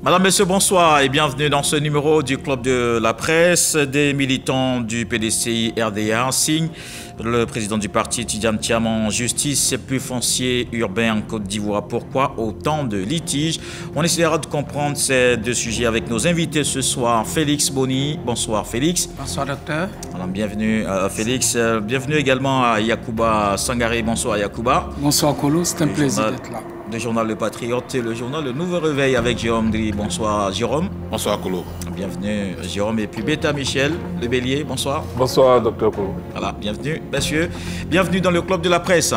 Madame, Messieurs, bonsoir et bienvenue dans ce numéro du Club de la Presse. Des militants du PDCI RDA signent le président du parti Tidjane Thiam en justice plus foncier urbain en Côte d'Ivoire. Pourquoi autant de litiges? On essaiera de comprendre ces deux sujets avec nos invités ce soir. Félix Boni, bonsoir Félix. Bonsoir docteur. Alors, bienvenue Félix. Bienvenue également à Yacouba Sangaré. Bonsoir Yacouba. Bonsoir Kolo, c'est un plaisir d'être là. Le journal Le Patriote et le journal Le Nouveau Réveil avec Jérôme Dri. Bonsoir Jérôme. Bonsoir Kolo. Bienvenue Jérôme. Et puis Beta Michel, Le Bélier. Bonsoir. Bonsoir docteur Kolo. Voilà, bienvenue messieurs. Bienvenue dans le Club de la Presse.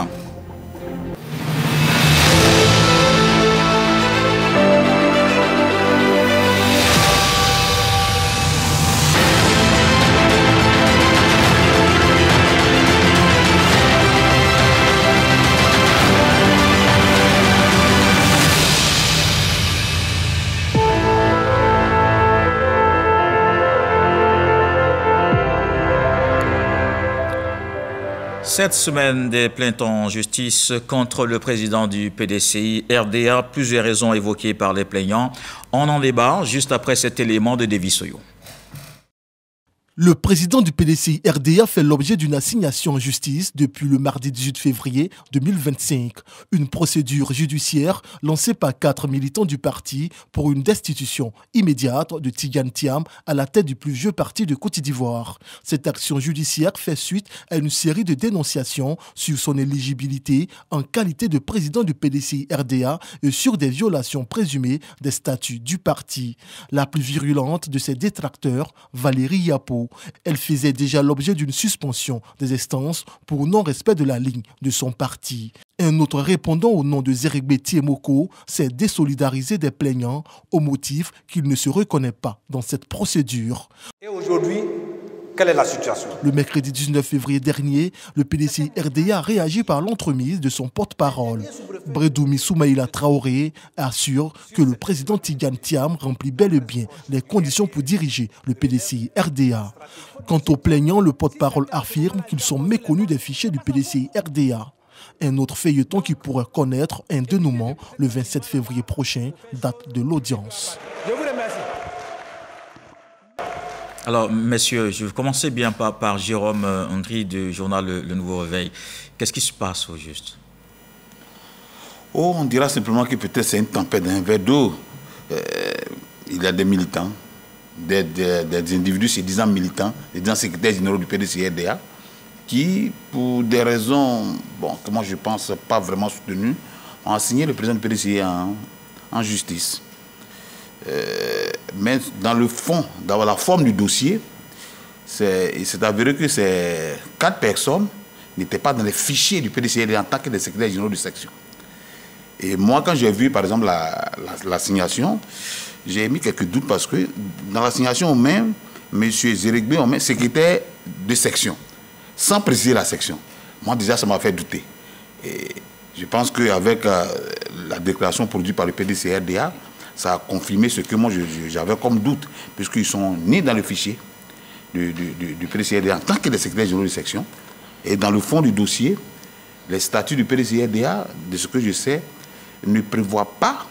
Cette semaine des plaintes en justice contre le président du PDCI RDA, plusieurs raisons évoquées par les plaignants. On en débat juste après cet élément de Davis Soyo. Le président du PDCI RDA fait l'objet d'une assignation en justice depuis le mardi 18 février 2025. Une procédure judiciaire lancée par 4 militants du parti pour une destitution immédiate de Tidjane Thiam à la tête du plus vieux parti de Côte d'Ivoire. Cette action judiciaire fait suite à une série de dénonciations sur son éligibilité en qualité de président du PDCI RDA et sur des violations présumées des statuts du parti. La plus virulente de ses détracteurs, Valérie Yapo. Elle faisait déjà l'objet d'une suspension des instances pour non-respect de la ligne de son parti. Un autre répondant au nom de Zerigbe Tiemoko s'est désolidarisé des plaignants au motif qu'il ne se reconnaît pas dans cette procédure. Et aujourd'hui, quelle est la situation? Le mercredi 19 février dernier, le PDCI RDA a réagi par l'entremise de son porte-parole. Bredoumi Soumaïla Traoré assure que le président Tidjane Thiam remplit bel et bien les conditions pour diriger le PDCI RDA. Quant aux plaignants, le porte-parole affirme qu'ils sont méconnus des fichiers du PDCI RDA. Un autre feuilleton qui pourrait connaître un dénouement le 27 février prochain, date de l'audience. Je vous remercie. Alors, messieurs, je vais commencer bien par Jérôme Andry du journal Le Nouveau Réveil. Qu'est-ce qui se passe au juste? On dira simplement que peut-être c'est une tempête d'un verre d'eau. Il y a des militants, des individus se disant militants, se disant secrétaires généraux du PDCI RDA, qui, pour des raisons, que moi je pense pas vraiment soutenues, ont assigné le président du PDCI en justice. Mais dans le fond, dans la forme du dossier, c'est avéré que ces 4 personnes n'étaient pas dans les fichiers du PDCI en tant que des secrétaires généraux de section. Et moi, quand j'ai vu, par exemple, l'assignation, j'ai mis quelques doutes parce que dans l'assignation même, M. Zerigbe, on met secrétaire de section, sans préciser la section. Moi, déjà, ça m'a fait douter. Et je pense qu'avec la déclaration produite par le PDCI RDA, ça a confirmé ce que moi j'avais comme doute, puisqu'ils sont nés dans le fichier du PDCI RDA en tant que des secrétaires généraux de section. Et dans le fond du dossier, les statuts du PDCI RDA, de ce que je sais, ne prévoient pas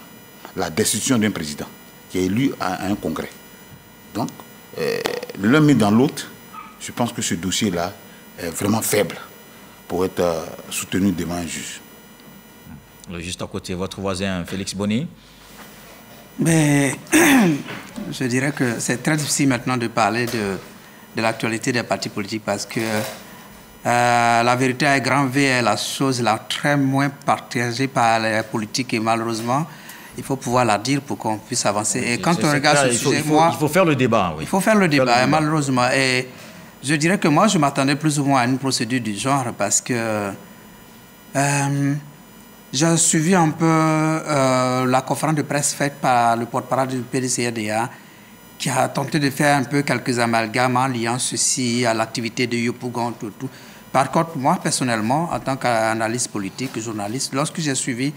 la destitution d'un président qui est élu à un congrès. Donc, l'un mis dans l'autre, je pense que ce dossier-là est vraiment faible pour être soutenu devant un juge. Juste à côté, votre voisin Félix Boni. Mais je dirais que c'est très difficile maintenant de parler de l'actualité des partis politiques parce que la vérité à grand V est la chose la très moins partagée par les politiques et malheureusement, il faut pouvoir la dire pour qu'on puisse avancer. Et quand on regarde ce sujet, il faut faire le débat. Oui. Il faut faire le débat, malheureusement. Et je dirais que moi, je m'attendais plus ou moins à une procédure du genre parce que j'ai suivi un peu la conférence de presse faite par le porte-parole du PDCI RDA qui a tenté de faire un peu quelques amalgames en liant ceci à l'activité de Yopougon, tout. Par contre, moi, personnellement, en tant qu'analyste politique, journaliste, lorsque j'ai suivi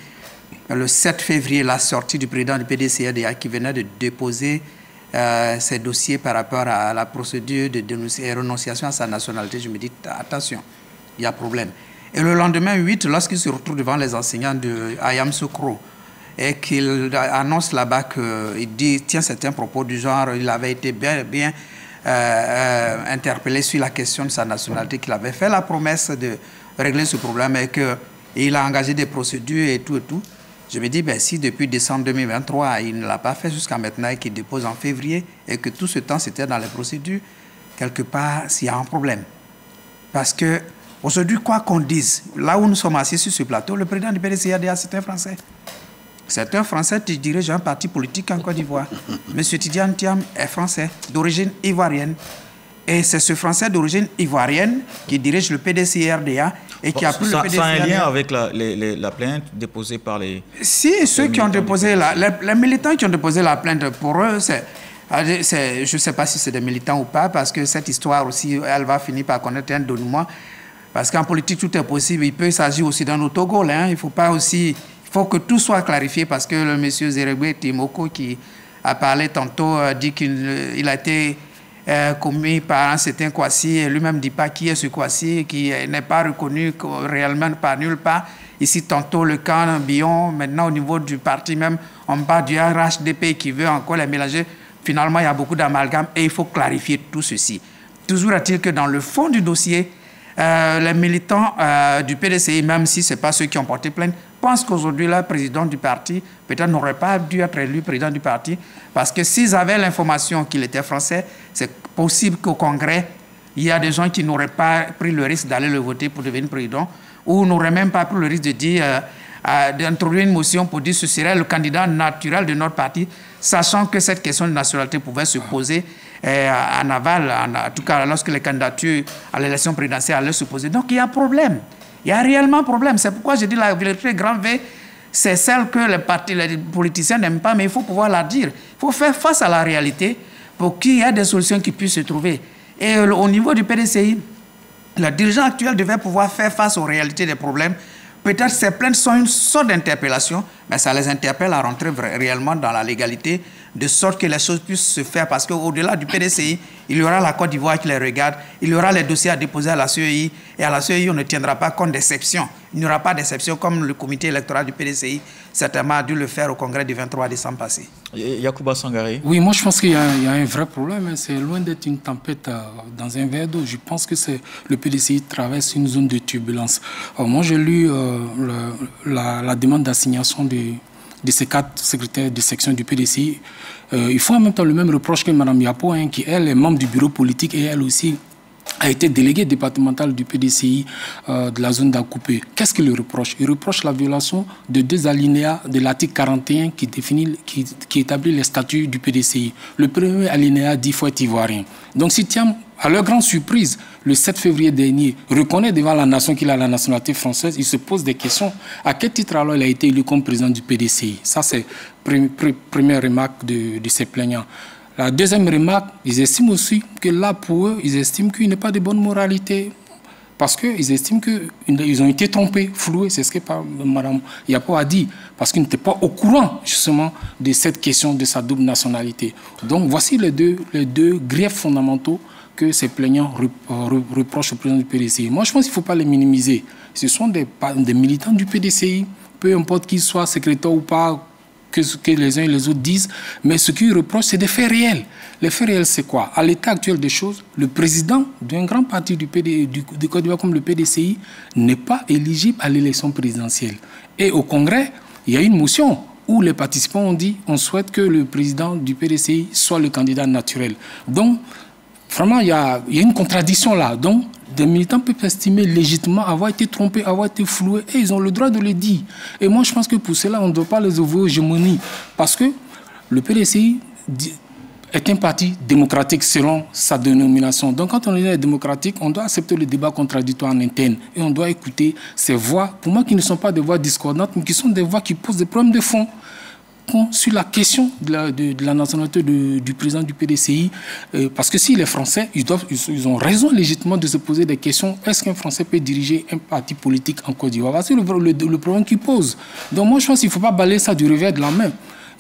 le 7 février la sortie du président du PDCI RDA qui venait de déposer ses dossiers par rapport à la procédure de renonciation à sa nationalité, je me dis, attention, il y a problème. Et le lendemain 8, lorsqu'il se retrouve devant les enseignants de Ayam Sokro, et qu'il annonce là-bas qu'il dit, tient certains propos du genre, il avait été bien interpellé sur la question de sa nationalité, qu'il avait fait la promesse de régler ce problème et qu'il a engagé des procédures et tout. Je me dis, ben, si depuis décembre 2023, il ne l'a pas fait jusqu'à maintenant et qu'il dépose en février et que tout ce temps c'était dans les procédures, quelque part, s'il y a un problème. Parce que aujourd'hui, quoi qu'on dise, là où nous sommes assis sur ce plateau, le président du PDCI-RDA, c'est un Français. C'est un Français qui dirige un parti politique en Côte d'Ivoire. M. Tidiane Thiam est Français, d'origine ivoirienne. Et c'est ce Français d'origine ivoirienne qui dirige le PDCI-RDA et qui a pris le PDCI-RDA. Ça a un lien avec la plainte déposée par les... Si, ceux qui ont déposé les militants qui ont déposé la plainte, pour eux, je ne sais pas si c'est des militants ou pas, parce que cette histoire aussi, elle va finir par connaître un dénouement. Parce qu'en politique, tout est possible. Il peut s'agir aussi d'un autogol. Hein. Il faut que tout soit clarifié, parce que le monsieur Zérégbé Timoko, qui a parlé tantôt, dit qu'il a été commis par un certain Kouassi, et lui-même ne dit pas qui est ce Kouassi, qui n'est pas reconnu réellement par nulle part. Ici, tantôt, le camp Billon, maintenant, au niveau du parti même, on parle du RHDP qui veut encore les mélanger. Finalement, il y a beaucoup d'amalgame et il faut clarifier tout ceci. Toujours est-il que dans le fond du dossier, les militants du PDCI, même si ce n'est pas ceux qui ont porté plainte, pensent qu'aujourd'hui, le président du parti, peut-être n'aurait pas dû être élu président du parti, parce que s'ils avaient l'information qu'il était français, c'est possible qu'au Congrès, il y a des gens qui n'auraient pas pris le risque d'aller le voter pour devenir président, ou n'auraient même pas pris le risque de dire... d'introduire une motion pour dire que ce serait le candidat naturel de notre parti, sachant que cette question de nationalité pouvait se poser en aval, en tout cas lorsque les candidatures à l'élection présidentielle allaient se poser. Donc il y a problème, il y a réellement problème. C'est pourquoi je dis la vérité grand V, c'est celle que les politiciens n'aiment pas, mais il faut pouvoir la dire. Il faut faire face à la réalité pour qu'il y ait des solutions qui puissent se trouver. Et au niveau du PDCI, le dirigeant actuel devait pouvoir faire face aux réalités des problèmes. Peut-être ces plaintes sont une sorte d'interpellation, mais ça les interpelle à rentrer réellement dans la légalité, de sorte que les choses puissent se faire. Parce qu'au-delà du PDCI, il y aura la Côte d'Ivoire qui les regarde, il y aura les dossiers à déposer à la CEI, et à la CEI, on ne tiendra pas compte d'exception. Il n'y aura pas d'exception comme le comité électoral du PDCI certainement a dû le faire au congrès du 23 décembre passé. Yacouba Sangaré. Oui, moi je pense qu'il y a un vrai problème. C'est loin d'être une tempête dans un verre d'eau. Je pense que le PDCI traverse une zone de turbulence. Moi j'ai lu la demande d'assignation de ces 4 secrétaires de section du PDCI. Ils font en même temps le même reproche que Mme Yapo, hein, qui elle est membre du bureau politique et elle aussi a été déléguée départementale du PDCI de la zone d'Akoupé. Qu'est-ce qu'il lui reproche? Il reproche la violation de 2 alinéas de l'article 41 qui établit les statuts du PDCI. Le premier alinéa dit qu'il faut être ivoirien. Donc si Thiam, à leur grande surprise, le 7 février dernier, reconnaît devant la nation qu'il a la nationalité française, il se pose des questions. À quel titre alors il a été élu comme président du PDCI? Ça, c'est la première remarque de ces plaignants. La deuxième remarque, ils estiment aussi que là, pour eux, ils estiment qu'il n'y a pas de bonne moralité. Parce qu'ils estiment qu'ils ont été trompés, floués. C'est ce que Mme Yapo a dit. Parce qu'ils n'étaient pas au courant, justement, de cette question de sa double nationalité. Donc, voici les deux griefs fondamentaux que ces plaignants reprochent au président du PDCI. Moi, je pense qu'il ne faut pas les minimiser. Ce sont des militants du PDCI, peu importe qu'ils soient secrétaires ou pas, que les uns et les autres disent, mais ce qu'ils reprochent, c'est des faits réels. Les faits réels, c'est quoi? À l'état actuel des choses, le président d'un grand parti du Côte d'Ivoire comme le PDCI n'est pas éligible à l'élection présidentielle. Et au Congrès, il y a une motion où les participants ont dit on souhaite que le président du PDCI soit le candidat naturel. Donc, vraiment, il y a une contradiction là. Donc, des militants peuvent estimer légitimement avoir été trompés, avoir été floués, et ils ont le droit de le dire. Et moi, je pense que pour cela, on ne doit pas les ouvrir aux hégémonies, parce que le PDCI est un parti démocratique selon sa dénomination. Donc, quand on est démocratique, on doit accepter le débat contradictoire en interne, et on doit écouter ces voix, pour moi, qui ne sont pas des voix discordantes, mais qui sont des voix qui posent des problèmes de fond. Sur la question de la nationalité du président du PDCI, parce que s'il est français, ils ont raison légitimement de se poser des questions. Est-ce qu'un Français peut diriger un parti politique en Côte d'Ivoire? C'est le problème qu'ils posent. Donc moi, je pense qu'il ne faut pas balayer ça du revers de la main.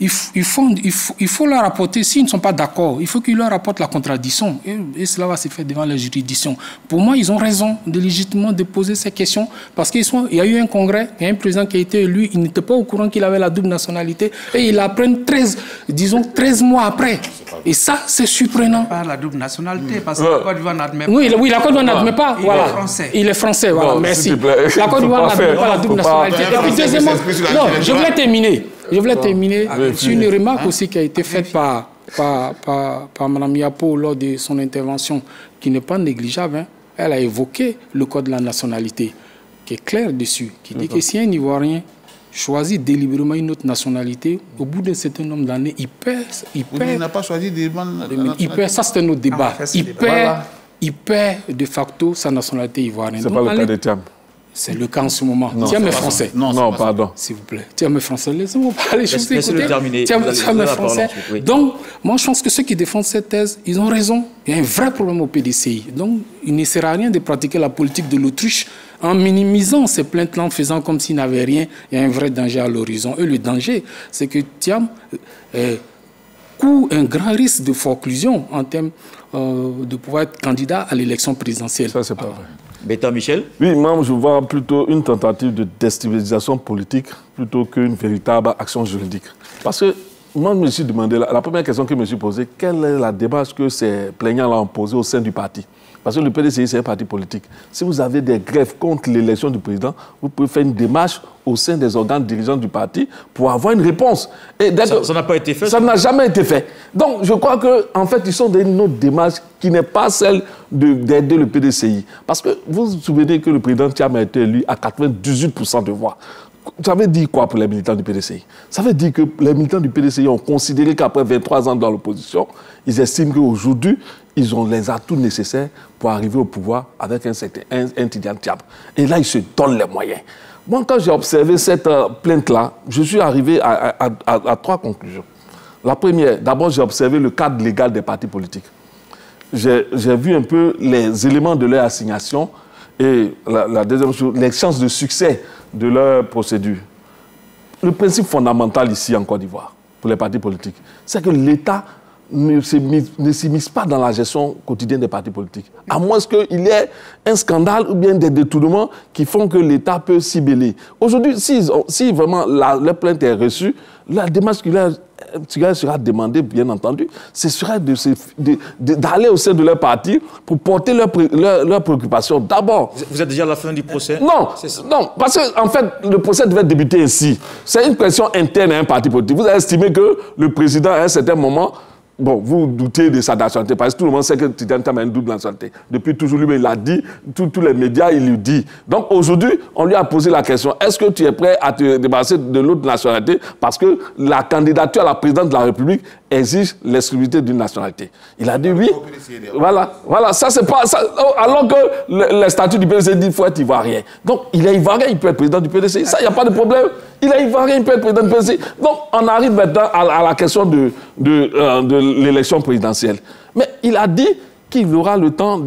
il faut leur apporter, s'ils ne sont pas d'accord, il faut qu'ils leur apportent la contradiction. Et cela va se faire devant la juridiction. Pour moi, ils ont raison de légitimement de poser ces questions parce qu'il y a eu un congrès, il y a un président qui a été élu, il n'était pas au courant qu'il avait la double nationalité et il l'apprend 13 mois après. Et ça, c'est surprenant. Pas la double nationalité parce que la Côte d'Ivoire n'admet pas. Oui, la Côte d'Ivoire n'admet pas. Voilà. Il est français, voilà, merci. La Côte d'Ivoire n'admet pas la double nationalité. Et puis, deuxièmement, non, je voulais terminer. Sur une remarque aussi qui a été faite par Mme Yapo lors de son intervention, qui n'est pas négligeable. Hein. Elle a évoqué le code de la nationalité, qui est clair dessus, qui dit que si un Ivoirien choisit délibérément une autre nationalité, au bout d'un certain nombre d'années, il perd. Il n'a pas choisi délibérément. Il perd, ça c'est un autre débat. Il perd de facto sa nationalité ivoirienne. C'est pas le cas de Thiam. C'est le cas en ce moment. Thiam est français. Non, pardon. S'il vous plaît. Thiam est français. Laissez-moi parler. Laissez-le terminer. Thiam est français. Donc, moi, je pense que ceux qui défendent cette thèse, ils ont raison. Il y a un vrai problème au PDCI. Donc, il ne sert à rien de pratiquer la politique de l'autruche en minimisant ces plaintes-là, en faisant comme s'il n'avait rien. Il y a un vrai danger à l'horizon. Et le danger, c'est que Thiam court un grand risque de forclusion en termes de pouvoir être candidat à l'élection présidentielle. Ça, c'est pas vrai. Béta Michel? Oui, moi, je vois plutôt une tentative de déstabilisation politique plutôt qu'une véritable action juridique. Parce que moi, je me suis demandé, la première question que je me suis posée, quelle est la démarche que ces plaignants-là ont posée au sein du parti? Parce que le PDCI, c'est un parti politique. Si vous avez des grèves contre l'élection du président, vous pouvez faire une démarche au sein des organes dirigeants du parti pour avoir une réponse. Et ça n'a pas été fait? Ça n'a jamais été fait. Donc, je crois qu'en fait, ils sont dans une autre démarche qui n'est pas celle d'aider le PDCI. Parce que vous vous souvenez que le président Thiam a été élu à 98% de voix. Ça veut dire quoi pour les militants du PDCI? Ça veut dire que les militants du PDCI ont considéré qu'après 23 ans dans l'opposition, ils estiment qu'aujourd'hui, ils ont les atouts nécessaires pour arriver au pouvoir avec un Tidjane Thiam. Et là, ils se donnent les moyens. Moi, quand j'ai observé cette plainte-là, je suis arrivé à 3 conclusions. La première, d'abord, j'ai observé le cadre légal des partis politiques. J'ai vu un peu les éléments de leur assignation et la deuxième chose, les chances de succès de leur procédure. Le principe fondamental ici en Côte d'Ivoire, pour les partis politiques, c'est que l'État ne s'immisce pas dans la gestion quotidienne des partis politiques. À moins qu'il y ait un scandale ou bien des détournements qui font que l'État peut s'y mêler. Aujourd'hui, si vraiment leur plainte est reçue, la démarche qui leur sera demandée, bien entendu, ce serait d'aller au sein de leur parti pour porter leurs préoccupations. D'abord... Vous êtes déjà à la fin du procès? Non, parce qu'en fait, le procès devait débuter ainsi. C'est une question interne à un parti politique. Vous avez estimé que le président, à un certain moment... Bon, vous doutez de sa nationalité, parce que tout le monde sait que Tidjane Thiam a une double nationalité. Depuis toujours, lui, il l'a dit, tous les médias, il le dit. Donc aujourd'hui, on lui a posé la question, est-ce que tu es prêt à te débarrasser de l'autre nationalité? Parce que la candidature à la présidence de la République exige l'exclusivité d'une nationalité. Il a dit oui. Voilà, ça c'est pas... Ça, alors que le statut du PDCI dit qu'il faut être ivoirien. Donc il est ivoirien, il peut être président du PDCI. Ça, il n'y a pas de problème. Il est ivoirien, il peut être président du PDCI. Donc on arrive maintenant à la question de l'élection présidentielle. Mais il a dit qu'il aura le temps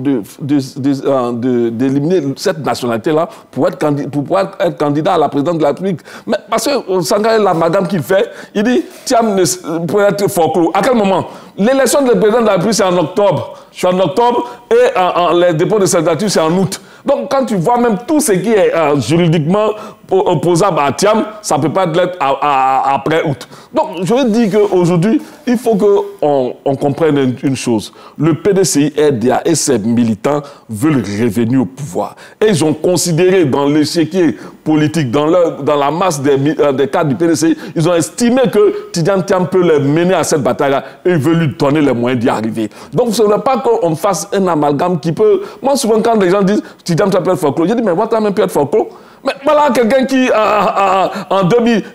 d'éliminer cette nationalité-là pour pouvoir être candidat à la présidence de la République. Mais parce que Sangaré, l'amalgame qu'il fait, il dit Thiam pourrait être folklore. À quel moment? L'élection du président de la République, c'est en octobre. Je suis en octobre et les dépôts de candidature, c'est en août. Donc, quand tu vois même tout ce qui est juridiquement opposable à Thiam, ça ne peut pas être après août. Donc, je veux dire qu'aujourd'hui, il faut qu'on comprenne une chose. Le PDCI, RDA et ses militants veulent revenir au pouvoir. Et ils ont considéré dans l'échiquier politique, dans la masse des cadres du PDCI, ils ont estimé que Tidjane Thiam peut les mener à cette bataille-là et ils veulent lui donner les moyens d'y arriver. Donc, ce n'est pas qu'on fasse un amalgame qui peut... Moi, souvent, quand les gens disent Tidjane Thiam peut être folklore, je dis, mais Ouattara même peut être folklore. Mais voilà quelqu'un qui,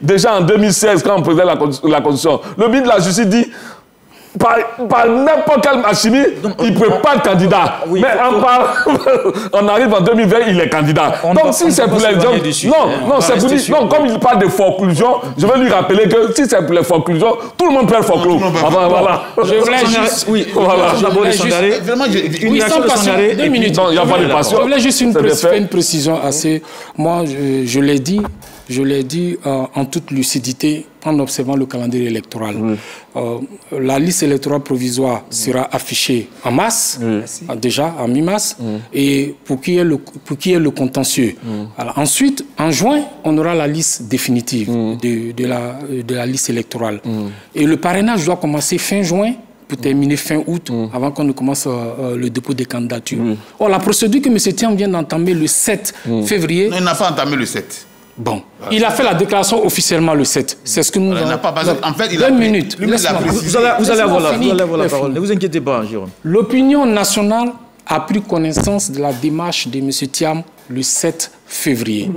déjà en 2016, quand on faisait la Constitution, le ministre de la Justice dit, par n'importe quelle machine, il ne peut pas être candidat. Oui, mais on arrive en 2020, il est candidat. Donc si c'est pour les gens... Non, c'est pour dire... Non, comme il parle de forclusion, je vais lui rappeler que si c'est pour les forclusions, tout le monde peut être folklore. Voilà. Je voulais juste... Oui, voilà. Vraiment, une réaction de Sangaré. 2 minutes. Non, il n'y a pas de passion. Je voulais juste faire une précision assez... Moi, je l'ai dit en toute lucidité en observant le calendrier électoral. La liste électorale provisoire sera affichée en mars, déjà en mi-mars, et pour qu'il y ait le contentieux. Alors, ensuite, en juin, on aura la liste définitive de la liste électorale. Et le parrainage doit commencer fin juin pour terminer fin août, avant qu'on ne commence le dépôt des candidatures. Or, la procédure que M. Thiam vient d'entamer le 7 février... Non, il n'a pas entamé le 7. Bon, il a fait la déclaration officiellement le 7. C'est ce que nous avons... En fait, il a... 2 minutes. Vous allez avoir la parole. Ne vous inquiétez pas, Jérôme. L'opinion nationale a pris connaissance de la démarche de M. Thiam le 7 février.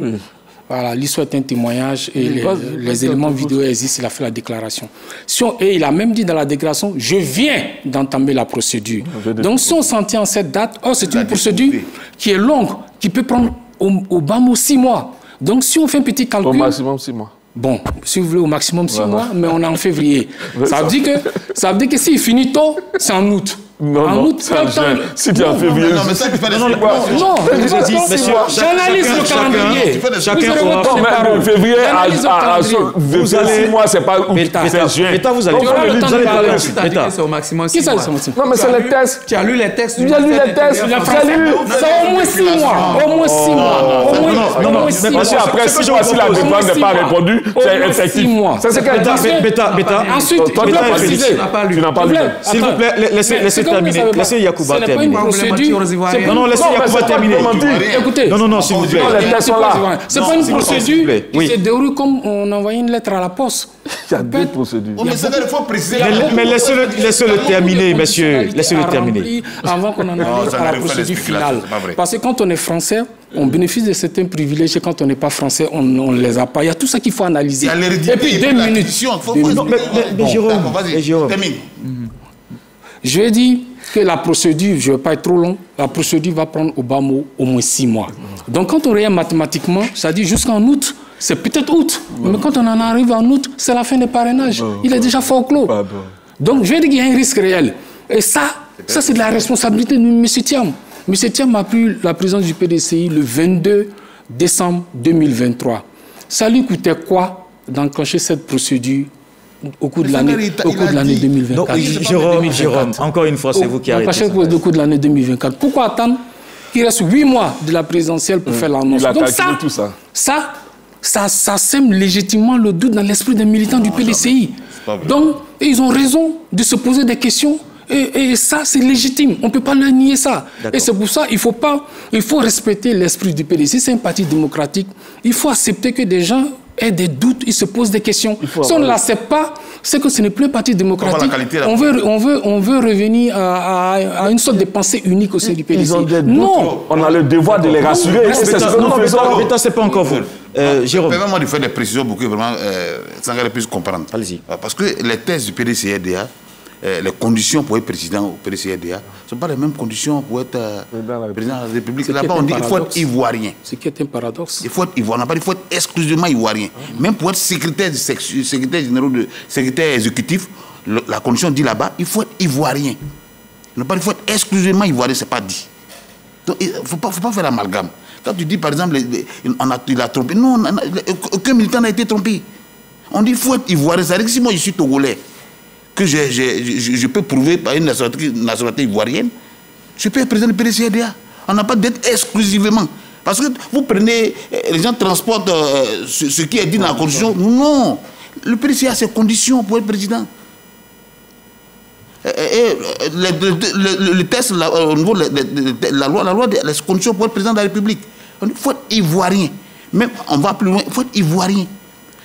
Voilà, l'histoire est un témoignage et les éléments vidéo existent, il a fait la déclaration. Et il a même dit dans la déclaration, je viens d'entamer la procédure. Donc si on s'en tient à cette date, c'est une procédure qui est longue, qui peut prendre au bas mot 6 mois. Donc si on fait un petit calcul... Au maximum 6 mois. Bon, si vous voulez, au maximum 6 mois, mais on est en février. Ça veut dire que s'il finit tôt, c'est en août. En août, c'est en juin. Si tu es en février... Non, mais ça, tu fais des... Non, j'analyse le calendrier. Chacun aura... Non, mais février à 6 mois, c'est pas août, c'est juin. Péta, vous allez parler ensuite. Péta. C'est au maximum 6 Qui ça, mois. c'est au maximum? Non, mais c'est les tests. Tu as lu les textes? J'ai lu les tests. C'est au moins 6 mois. Au moins 6 mois. Non, parce qu'après 6 mois, si la demande n'est pas répondue, c'est effectif. C'est ce qu'elle dit. Péta. Ensuite, tu n'as pas lu. Tu n'as pas lu. S'il vous plaît, laissez terminer. Laissez Yacouba terminer. Non, laissez Yacouba terminer. Écoutez. Non, s'il vous plaît. C'est pas une procédure qui se déroule comme on envoyait une lettre à la poste. Il y a deux procédures. Mais c'est il faut préciser. Mais laissez-le terminer, monsieur. Laissez-le terminer. Avant qu'on en arrive à la procédure finale. Parce que quand on est français, on bénéficie de certains privilèges et quand on n'est pas français, on ne les a pas. Il y a tout ça qu'il faut analyser. Et puis 2 minutes. Mais Jérôme, termine. Je vais dire que la procédure, je ne vais pas être trop long, la procédure va prendre au bas mot au moins 6 mois. Donc quand on regarde mathématiquement, ça dit jusqu'en août, c'est peut-être août. Mais quand on en arrive en août, c'est la fin des parrainages. Il est déjà fort clos. Donc je vais dire qu'il y a un risque réel. Et ça c'est de la responsabilité de M. Thiam. M. Thiam a pris la présidence du PDCI le 22 décembre 2023. Ça lui coûtait quoi d'enclencher cette procédure au cours de l'année 2024. Donc, Jérôme, encore une fois, c'est vous qui arrêtez. Au cours de l'année 2024. Pourquoi attendre qu'il reste 8 mois de la présidentielle pour faire l'annonce? Donc ça sème légitimement le doute dans l'esprit des militants du PDCI. Donc, ils ont raison de se poser des questions. Et ça, c'est légitime. On ne peut pas leur nier ça. Et c'est pour ça qu'il faut respecter l'esprit du PDCI. C'est un parti démocratique. Il faut accepter que des gens aient des doutes, ils se posent des questions. Si on ne l'accepte pas, c'est que ce n'est plus un parti démocratique. On veut revenir à une sorte de pensée unique au sein du PDCI. Non, on a le devoir de les rassurer. C'est ce que nous faisons. Péta, c'est pas encore vous. Jérôme. Permettez-moi de faire des précisions pour que vraiment Sangaré puisse comprendre. Allez-y. Parce que les thèses du PDCRDA, les conditions pour être président au PDCRDA ne sont pas les mêmes conditions pour être président de la République. Là-bas, on dit qu'il faut être ivoirien. Ce qui est un paradoxe. Il faut être ivoirien. On n'a pas dit qu'il faut être exclusivement ivoirien. Même pour être secrétaire exécutif, la condition dit là-bas, il faut être ivoirien. Il faut être exclusivement ivoirien, ce n'est pas dit. Donc, il ne faut pas faire l'amalgame. Quand tu dis, par exemple, il a trompé. Non, aucun militant n'a été trompé. On dit qu'il faut être ivoirien. C'est-à-dire que si moi, je suis togolais, que je peux prouver par une nationalité ivoirienne, je peux être président du PDCRDA. On n'a pas d'être exclusivement. Parce que vous prenez, les gens transportent ce qui est dit dans la constitution. Non, le PDCRDA a ses conditions pour être président. Et le test, au niveau de la loi, les conditions pour être président de la République. Il faut être ivoirien. Même, on va plus loin, il faut être ivoirien.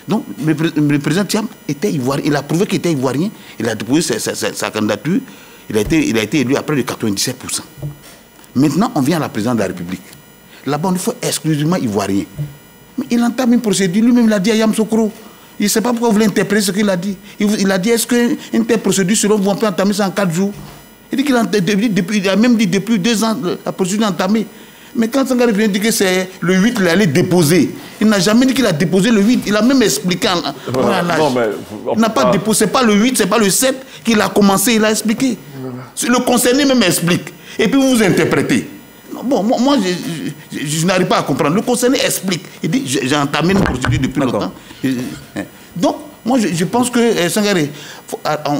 Donc, le président Thiam était ivoirien. Il a prouvé qu'il était ivoirien. Il a déposé sa candidature. Il a été élu à près de 97%. Maintenant, on vient à la présidence de la République. Là-bas, on faut exclusivement ivoirien. Mais il entame une procédure. Lui-même, il a dit à Yamoussoukro. Il ne sait pas pourquoi vous voulez interpréter ce qu'il a dit. Il a dit, est-ce qu'une telle procédure, selon vous, on peut entamer ça en 4 jours? Il a même dit depuis 2 ans, la procédure est entamée. Mais quand Sangaré vient dire que c'est le 8 qu'il allait déposer, il n'a jamais dit qu'il a déposé le 8. Il a même expliqué il n'a pas déposé, c'est pas le 8, c'est pas le 7 qu'il a commencé, il a expliqué. Le concerné même explique. Et puis vous interprétez. Bon, moi, je n'arrive pas à comprendre. Le concerné explique. Il dit, j'ai entamé une procédure depuis longtemps. Donc, Moi, je pense que Sangaré, il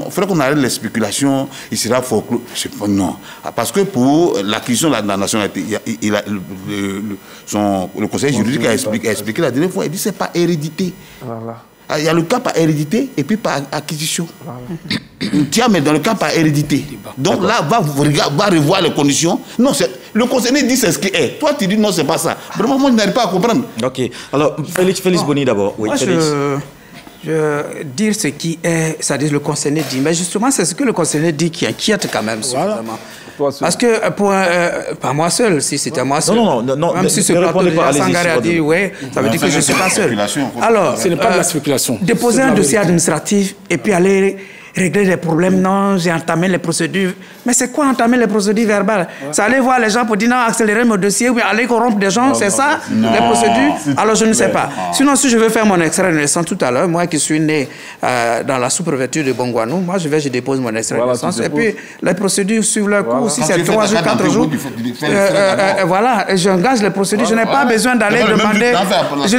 faudrait qu'on arrête les spéculations, il sera folklore. Non. Parce que pour l'acquisition de la nationalité, le conseil juridique a expliqué la dernière fois, il dit que ce n'est pas hérédité. Voilà. Il y a le cas par hérédité et puis par acquisition. Voilà. Tiens, mais dans le cas par hérédité. Donc là, va revoir les conditions. Non, le concerné dit c'est ce qui est. Toi, tu dis non, c'est pas ça. Vraiment, moi, je n'arrive pas à comprendre. Ok. Alors, Félix Boni d'abord. Oui, moi, Félix. Je dire ce qui est, c'est-à-dire le concerné dit. Mais justement, c'est ce que le concerné dit qui inquiète quand même. Voilà. Parce que, pas moi seul, si c'était moi seul. Non. Même si ce plateau de Sangaré a dit, oui, ça veut dire que je ne suis pas seul. Alors, ce n'est pas de la spéculation. Déposer un dossier administratif et puis aller régler les problèmes. Non, j'ai entamé les procédures. Mais c'est quoi entamer les procédures verbales? C'est aller voir les gens pour dire non, accélérer mon dossier ou bien aller corrompre des gens, c'est ça les procédures? Alors je ne sais pas. Sinon, si je veux faire mon extrait de naissance tout à l'heure, moi qui suis né dans la sous-préfecture de Bongouanou, moi je dépose mon extrait de naissance. Et puis les procédures suivent leur cours. Si c'est 3 jours, 4 jours, voilà, j'engage les procédures. Je n'ai pas besoin d'aller demander. Je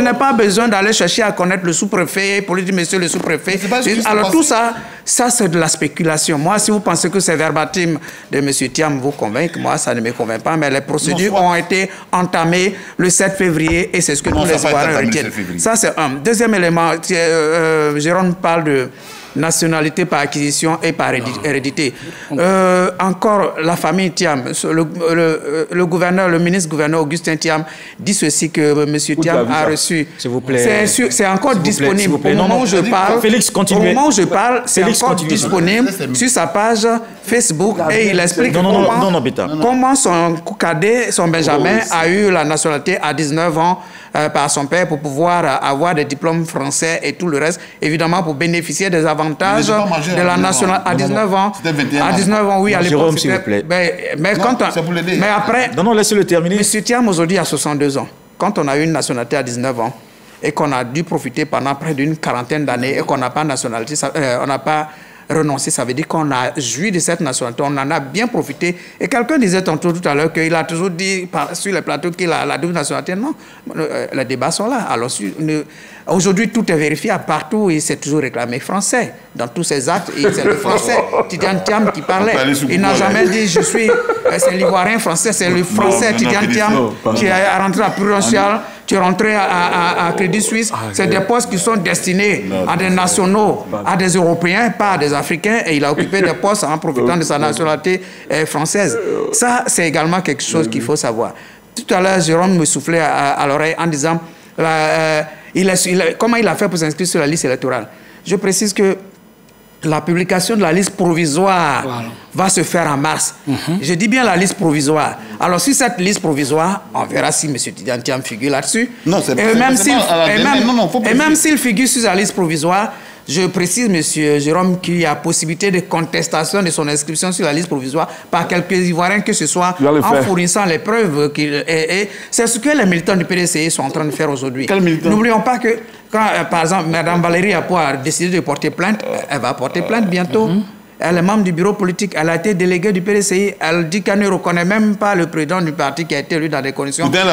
n'ai pas besoin d'aller chercher à connaître le sous-préfet pour lui dire monsieur le sous-préfet. Alors tout ça c'est de la spéculation. Moi, si vous pensez que c'est verbatim de M. Thiam vous convainc, moi ça ne me convainc pas, mais les procédures ont été entamées le 7 février et c'est ce que tous les Ivoiriens retiennent. Ça c'est un. Deuxième élément, Jérôme parle de nationalité par acquisition et par hérédité. Encore la famille Thiam, le gouverneur, le ministre-gouverneur Augustin Thiam dit ceci que M. Thiam a reçu. S'il vous plaît. C'est encore disponible. Au moment où je parle, Félix, continue. Au moment où je parle, c'est encore disponible sur sa page Facebook et il explique comment son cadet, son Benjamin, a eu la nationalité à 19 ans par son père pour pouvoir avoir des diplômes français et tout le reste, évidemment pour bénéficier des avantages de la nationalité à 19 ans. À 19 ans, oui, à l'époque. Jérôme, s'il vous plaît. Mais après, non, laissez-le terminer. M. Thiam aujourd'hui a 62 ans. Quand on a eu une nationalité à 19 ans et qu'on a dû profiter pendant près d'une quarantaine d'années et qu'on n'a pas nationalité, on n'a pas renoncer, ça veut dire qu'on a joui de cette nationalité, on en a bien profité. Et quelqu'un disait tantôt tout à l'heure qu'il a toujours dit sur les plateaux qu'il a la double nationalité. Non, les débats sont là. Alors aujourd'hui, tout est vérifié partout et c'est toujours réclamé français. Dans tous ces actes, c'est le français. Tidiane Thiam qui parlait. Il n'a jamais dit c'est l'Ivoirien français, c'est le français. Tidiane Thiam qui est rentré à Prudential, qui est rentré à Crédit Suisse. C'est des postes qui sont destinés à des nationaux, à des Européens, pas à des Africains. Et il a occupé des postes en profitant de sa nationalité française. Ça, c'est également quelque chose qu'il faut savoir. Tout à l'heure, Jérôme me soufflait à l'oreille en disant comment il a fait pour s'inscrire sur la liste électorale. Je précise que la publication de la liste provisoire va se faire en mars. Je dis bien la liste provisoire. Alors, sur cette liste provisoire, on verra si M. Tidiane Thiam figure là-dessus. Et même s'il figure sur la liste provisoire, je précise, M. Jérôme, qu'il y a possibilité de contestation de son inscription sur la liste provisoire par quelques Ivoiriens, que ce soit en fournissant les preuves. C'est ce que les militants du PDCI sont en train de faire aujourd'hui. N'oublions pas que quand, par exemple, Mme Valérie Apo a décidé de porter plainte, elle va porter plainte bientôt. Elle est membre du bureau politique, elle a été déléguée du PDCI, elle dit qu'elle ne reconnaît même pas le président du parti qui a été élu dans des conditions... Elle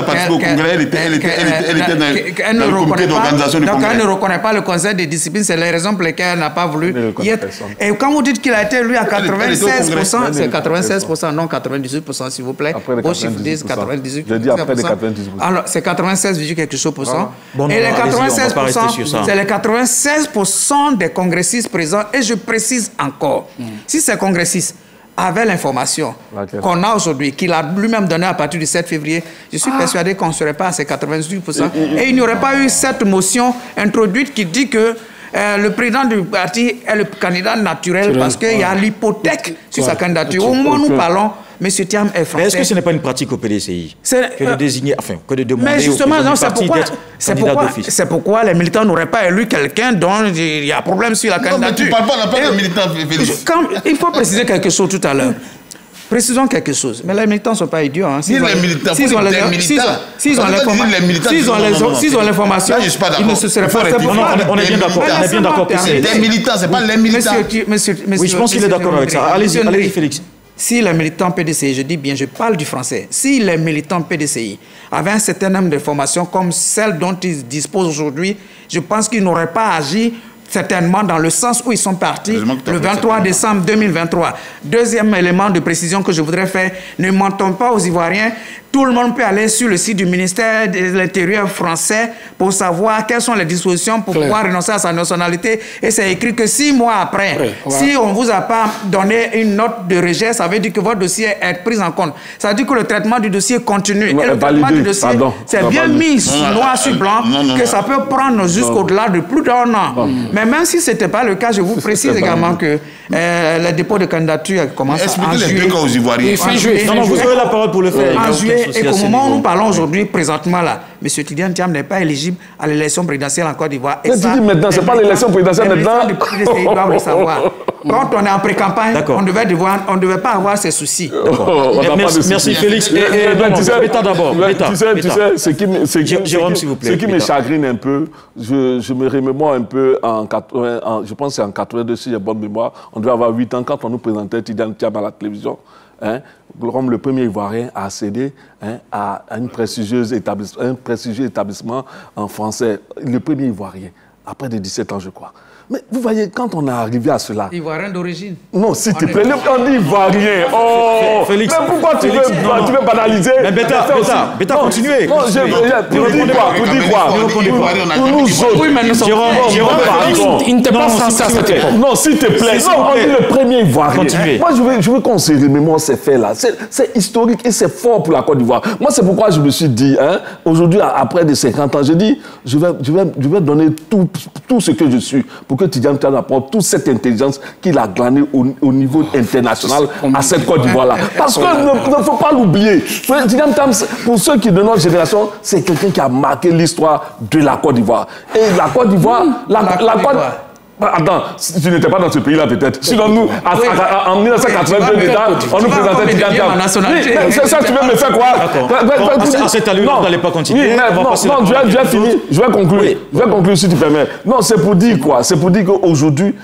ne reconnaît pas le conseil de discipline, c'est les raisons pour lesquelles elle n'a pas voulu y être. Et quand vous dites qu'il a été élu à 96%, c'est 96%, non 98% s'il vous plaît. Vos chiffres disent 98%. Je dis après les 98%. Alors c'est 96, quelque chose %. Et les 96%, c'est les 96% des congressistes présents. Et je précise encore, si ces congressistes avaient l'information qu'on a aujourd'hui, qu'il a lui-même donnée à partir du 7 février, je suis persuadé qu'on ne serait pas à ces 98%. Et il n'y aurait pas eu cette motion introduite qui dit que le président du parti est le candidat naturel parce qu'il y a l'hypothèque sur sa candidature. Au moment où nous parlons, M. Thiam est français. Mais est-ce que ce n'est pas une pratique au PDCI que de désigner, que de demander mais justement, au président du parti d'être candidat d'office? C'est pourquoi les militants n'auraient pas élu quelqu'un dont il y a problème sur la candidature. Mais tu ne parles pas de militants, Félix. Il faut préciser quelque chose tout à l'heure. Précisons quelque chose. Mais les militants ne sont pas idiots. S'ils ont l'information, ils ne se seraient pas... On est bien d'accord. C'est des militants, ce n'est pas les militants. Oui, je pense qu'il est d'accord avec ça. Allez-y, Félix. si les militants PDCI, je dis bien, je parle du français, si les militants PDCI avaient un certain nombre de formations comme celles dont ils disposent aujourd'hui, je pense qu'ils n'auraient pas agi certainement dans le sens où ils sont partis le 23 décembre 2023. Deuxième élément de précision que je voudrais faire, ne mentons pas aux Ivoiriens. Tout le monde peut aller sur le site du ministère de l'Intérieur français pour savoir quelles sont les dispositions pour pouvoir renoncer à sa nationalité. Et c'est écrit que 6 mois après, si on ne vous a pas donné une note de rejet, ça veut dire que votre dossier est pris en compte. Ça veut dire que le traitement du dossier continue. Et le traitement du dossier, c'est bien mis noir sur blanc que ça peut prendre jusqu'au-delà de plus d'1 an. Mais même si ce n'était pas le cas, je vous précise également que les dépôts de candidature commencent en juillet. Expliquez les deux cas aux Ivoiriens. Non, vous avez la parole pour le faire. En juillet, et qu'au moment où nous parlons aujourd'hui, présentement là, M. Tidjane Thiam n'est pas éligible à l'élection présidentielle en Côte d'Ivoire. Mais tu dis maintenant, c'est pas l'élection présidentielle maintenant. Les PDCI doivent le savoir. Quand on est en pré-campagne, on ne devait pas avoir ces soucis. Merci Félix. Beta d'abord. Tu sais, ce qui me chagrine un peu, je me remémore un peu en 80, je pense que c'est en 82, si j'ai bonne mémoire, on devait avoir 8 ans quand on nous présentait Tidjane Thiam à la télévision. Comme le premier Ivoirien a accédé à un prestigieux établissement en français. Le premier Ivoirien, après de 17 ans, je crois. Mais vous voyez, quand on est arrivé à cela... Ivoirien d'origine. Non, s'il te plaît, on dit Ivoirien. Oh, Félix, mais pourquoi tu veux banaliser? Mais Beta, continuez. Non, pour dire quoi? Pour nous autres. Oui, mais nous sommes... Jérôme, il n'était pas français à cette époque. Non, s'il te plaît. Non, on dit le premier Ivoirien. Moi, je veux qu'on se remémore ces faits-là. C'est historique et c'est fort pour la Côte d'Ivoire. Moi, c'est pourquoi je me suis dit, aujourd'hui, après de 50 ans, je dis, je vais donner tout ce que je suis pour que Tidjane Thiam apporte toute cette intelligence qu'il a glanée au niveau international à cette Côte d'Ivoire-là. Parce qu'il ne faut pas l'oublier. Tidjane Thiam, pour ceux qui de notre génération, c'est quelqu'un qui a marqué l'histoire de la Côte d'Ivoire. Et la Côte d'Ivoire, Attends, tu n'étais pas dans ce pays-là peut-être. Sinon nous, en 1982 déjà, on nous présentait Tidjane Thiam. C'est ça, tu veux me faire quoi? À cette allure, vous n'allez pas continuer. Non, je vais finir. Je vais conclure. Je vais conclure si tu permets. Non, c'est pour dire quoi? C'est pour dire qu'aujourd'hui,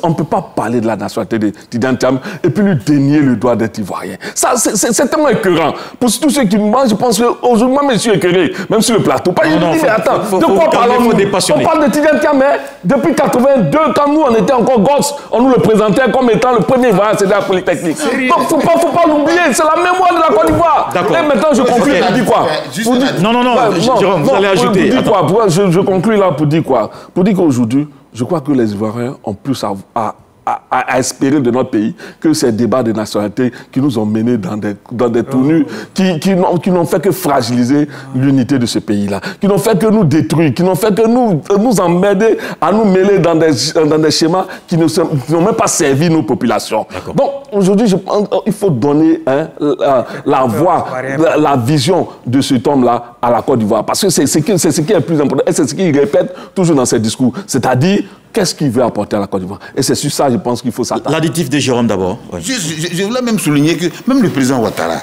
on ne peut pas parler de la nationalité de Tidjane Thiam et puis lui dénier le droit d'être ivoirien. Ça, c'est tellement écœurant. Pour tous ceux qui... Moi, je pense qu'aujourd'hui, moi, je suis écœuré, même sur le plateau. Mais attends, de quoi parlons-nous? On parle de Tidjane Thiam, mais depuis 82, quand nous, on était encore gosses, on nous le présentait comme étant le premier Ivoirien à céder à la Polytechnique. Donc, faut pas l'oublier, c'est la mémoire de la Côte d'Ivoire. Et maintenant, je conclue, je dis quoi? Non, Jérôme, vous allez ajouter. Je conclue là pour dire quoi? Pour dire qu'aujourd'hui, je crois que les Ivoiriens ont plus à espérer de notre pays que ces débats de nationalité qui nous ont menés dans des tournures qui n'ont fait que fragiliser l'unité de ce pays-là, qui n'ont fait que nous détruire, qui n'ont fait que nous emmerder à nous mêler dans des schémas qui n'ont même pas servi nos populations. Donc aujourd'hui, je pense qu'il faut donner la voix, la vision de cet homme-là à la Côte d'Ivoire, parce que c'est ce qui est le plus important et c'est ce qu'il répète toujours dans ses discours, c'est-à-dire qu'est-ce qu'il veut apporter à la Côte d'Ivoire. Et c'est sur ça, je pense qu'il faut s'attendre. L'additif de Jérôme d'abord. Oui. Je voulais même souligner que même le président Ouattara,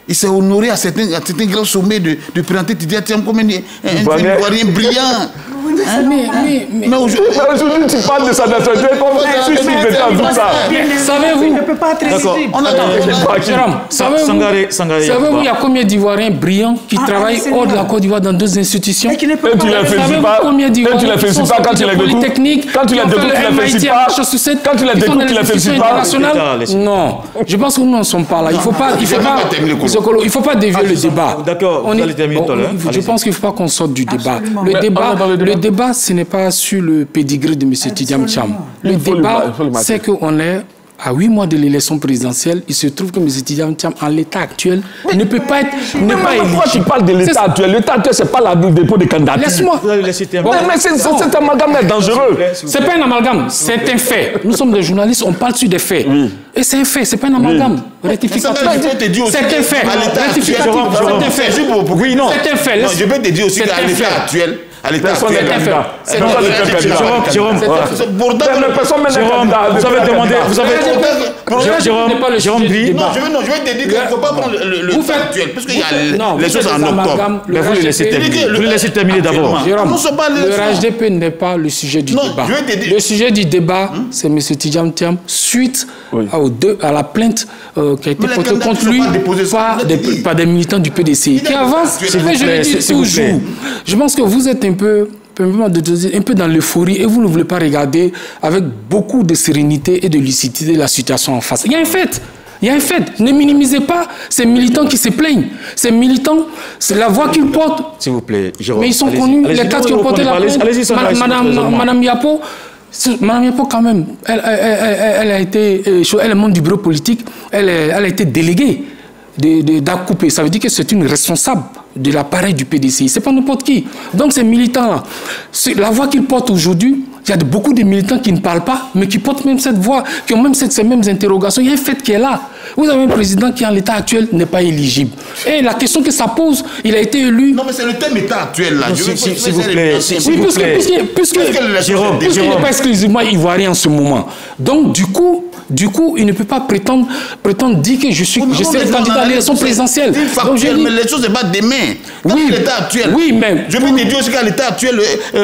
il s'est honoré à certains grands sommets de présenter Tidjane Thiam comme un Ivoirien brillant. Mais aujourd'hui, tu parles de sa nationalité comme si c'était tout ça. Savez-vous, il ne peut pas être éligible. Savez-vous, il y a combien d'Ivoiriens brillants qui travaillent hors de la Côte d'Ivoire dans 2 institutions? Et tu les félicite pas. Et tu les félicite pas quand tu les découvres. Quand tu les découvres, tu les félicite pas. Quand tu les découvres, tu les félicite pas. Non, je pense que nous n'en sommes pas là. Il ne faut pas dévier le débat. D'accord, vous allez terminer tout à l'heure. Je pense qu'il ne faut pas qu'on sorte du débat. Le débat, ce n'est pas sur le pédigré de M. Tidjane Thiam. Le débat, c'est qu'on est à 8 mois de l'élection présidentielle. Il se trouve que M. Tidjane Thiam, en l'état actuel, ne peut pas être éligible. Pourquoi tu parles de l'état actuel? L'état actuel, ce n'est pas le dépôt de candidature. Laisse-moi. Mais cet amalgame est dangereux. Ce n'est pas un amalgame, c'est un fait. Nous sommes des journalistes, on parle sur des faits. Et c'est un fait, ce n'est pas un amalgame. Rectificatif. C'est un fait. Rectificatif. C'est un fait. Oui, non. C'est un fait. Je peux te dire aussi qu'à l'état actuel, à l'état Personne n'est actuel. candidat. Jérôme, vous avez demandé, Jérôme Gris. Non, je vais te dire qu'il ne faut pas prendre le temps actuel, parce qu'il y a les choses en octobre. Mais vous les laissez terminer. Vous les laissez terminer d'abord. Jérôme, le RHDP n'est pas le sujet du débat. Le sujet du débat, c'est M. Tidjane Thiam, suite à la plainte qui a été portée contre lui par des militants du PDCI, qui avancent. Mais je le dis toujours. Je pense que vous êtes un peu dans l'euphorie et vous ne voulez pas regarder avec beaucoup de sérénité et de lucidité la situation en face. Il y a un fait. Il y a un fait. Ne minimisez pas ces militants qui se plaignent. Ces militants, c'est la voix qu'ils portent. S'il vous plaît, Jérôme. Mais ils sont connus, les quatre qui ont porté la plainte. Madame Yapo, quand même, elle est membre du bureau politique, elle a été déléguée d'Acoupé. Ça veut dire que c'est une responsable de l'appareil du PDCI. C'est pas n'importe qui. Donc ces militants-là, la voix qu'ils portent aujourd'hui, il y a beaucoup de militants qui ne parlent pas, mais qui portent même cette voix, qui ont même ces mêmes interrogations. Il y a un fait qui est là. Vous avez un président qui, en l'état actuel, n'est pas éligible. Et la question que ça pose, il a été élu... Non, mais c'est le thème état actuel, là. S'il vous plaît. Oui, puisqu'il n'est pas exclusivement ivoirien en ce moment. Donc, du coup, il ne peut pas prétendre dire que je suis le candidat à l'élection présidentielle. Donc, mais les choses se battent demain. Oui, l'état actuel. Oui, mais... Je peux te dire aussi qu'à l'état actuel,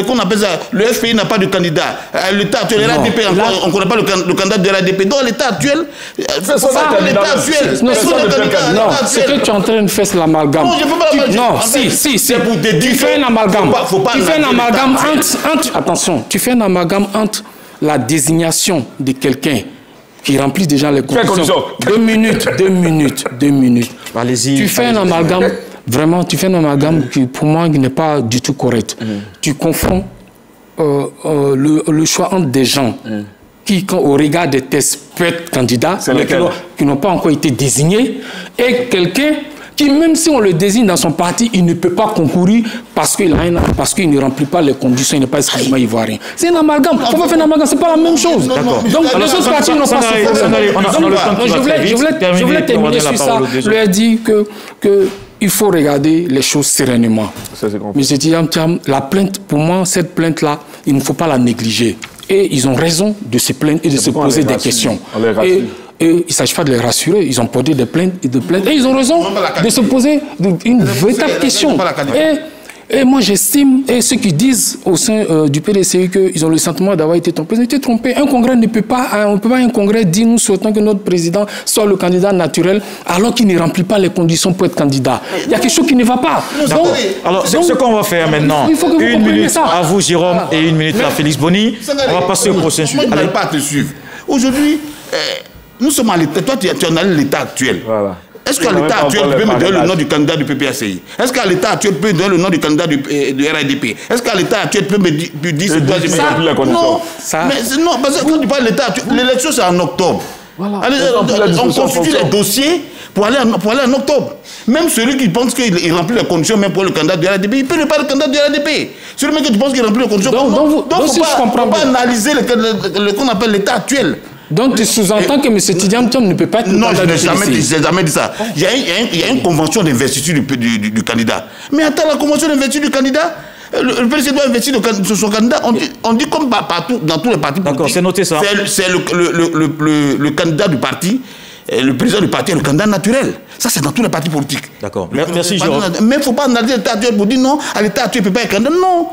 qu'on appelle ça, le FPI n'a pas de candidat. L'état actuel, l'RADP, on ne connaît pas le candidat de l'RADP. Donc, l'état actuel, c'est ça, l'état actuel. Non, c'est que tu es en train de faire l'amalgame. Non, je ne peux pas l'amalgame. Non, si. Tu fais un amalgame. Tu fais un amalgame entre... Attention, tu fais un amalgame entre la désignation de quelqu'un qui remplit déjà les conditions. 2 minutes. Allez-y. Tu fais un amalgame, vraiment, qui pour moi qui n'est pas du tout correct. Tu confonds le choix entre des gens qui, au regard des tests, peuvent être candidats, mais qui n'ont pas encore été désignés, et quelqu'un qui, même si on le désigne dans son parti, il ne peut pas concourir parce qu'il ne remplit pas les conditions, il n'est pas exclusivement ivoirien. C'est un amalgame. Il ne faut pas faire un amalgame, ce n'est pas la même chose. D'accord. Donc, les autres partis n'ont pas ce problème. Je voulais terminer sur ça. Je lui ai dit qu'il faut regarder les choses sereinement. Monsieur Tidjane Thiam, la plainte, pour moi, cette plainte-là, il ne faut pas la négliger. Et ils ont raison de se plaindre et de se poser des questions. Et il ne s'agit pas de les rassurer. Ils ont porté des plaintes et ils ont raison de se poser une véritable question. Et moi, j'estime, et ceux qui disent au sein du PDCI qu'ils ont le sentiment d'avoir été trompés, ils ont été trompés. Un congrès ne peut pas, un congrès dire nous souhaitons que notre président soit le candidat naturel alors qu'il ne remplit pas les conditions pour être candidat. Il y a quelque chose qui ne va pas. Alors, ce qu'on va faire maintenant, une minute à vous, Jérôme, et une minute à Félix Boni. On va passer au prochain sujet. Je n'arrive pas à te suivre. Aujourd'hui, nous sommes à l'état. Toi, tu en as l'état actuel. Voilà. Est-ce qu'à l'état actuel, tu peux me donner le nom du candidat du PPACI? Est-ce qu'à l'état actuel, tu peux me donner le nom du candidat du RADP? Est-ce qu'à l'état actuel, tu peux me dire ce que non, parce que quand tu parles de l'état actuel, l'élection c'est en octobre. Voilà. On constitue les dossiers pour aller en octobre. Même celui qui pense qu'il remplit les conditions, même pour le candidat du RADP, il peut ne pas être le candidat du RADP. Celui qui pense qu'il remplit les conditions, donc il ne faut pas analyser ce qu'on appelle l'état actuel. Donc tu sous-entends que M. Tidjane Thiam ne peut pas être non, je n'ai jamais dit ça. Il y a une convention d'investiture du candidat. Mais attends, la convention d'investiture du candidat, le président doit investir sur son candidat. On dit comme partout, dans tous les partis politiques. D'accord, c'est noté ça. C'est le candidat du parti. Le président du parti est le candidat naturel. Ça, c'est dans tous les partis politiques. D'accord. Merci, Jérôme. Mais il ne faut pas analyser l'état actuel pour dire non, à l'état actuel, il ne peut pas être candidat. Non.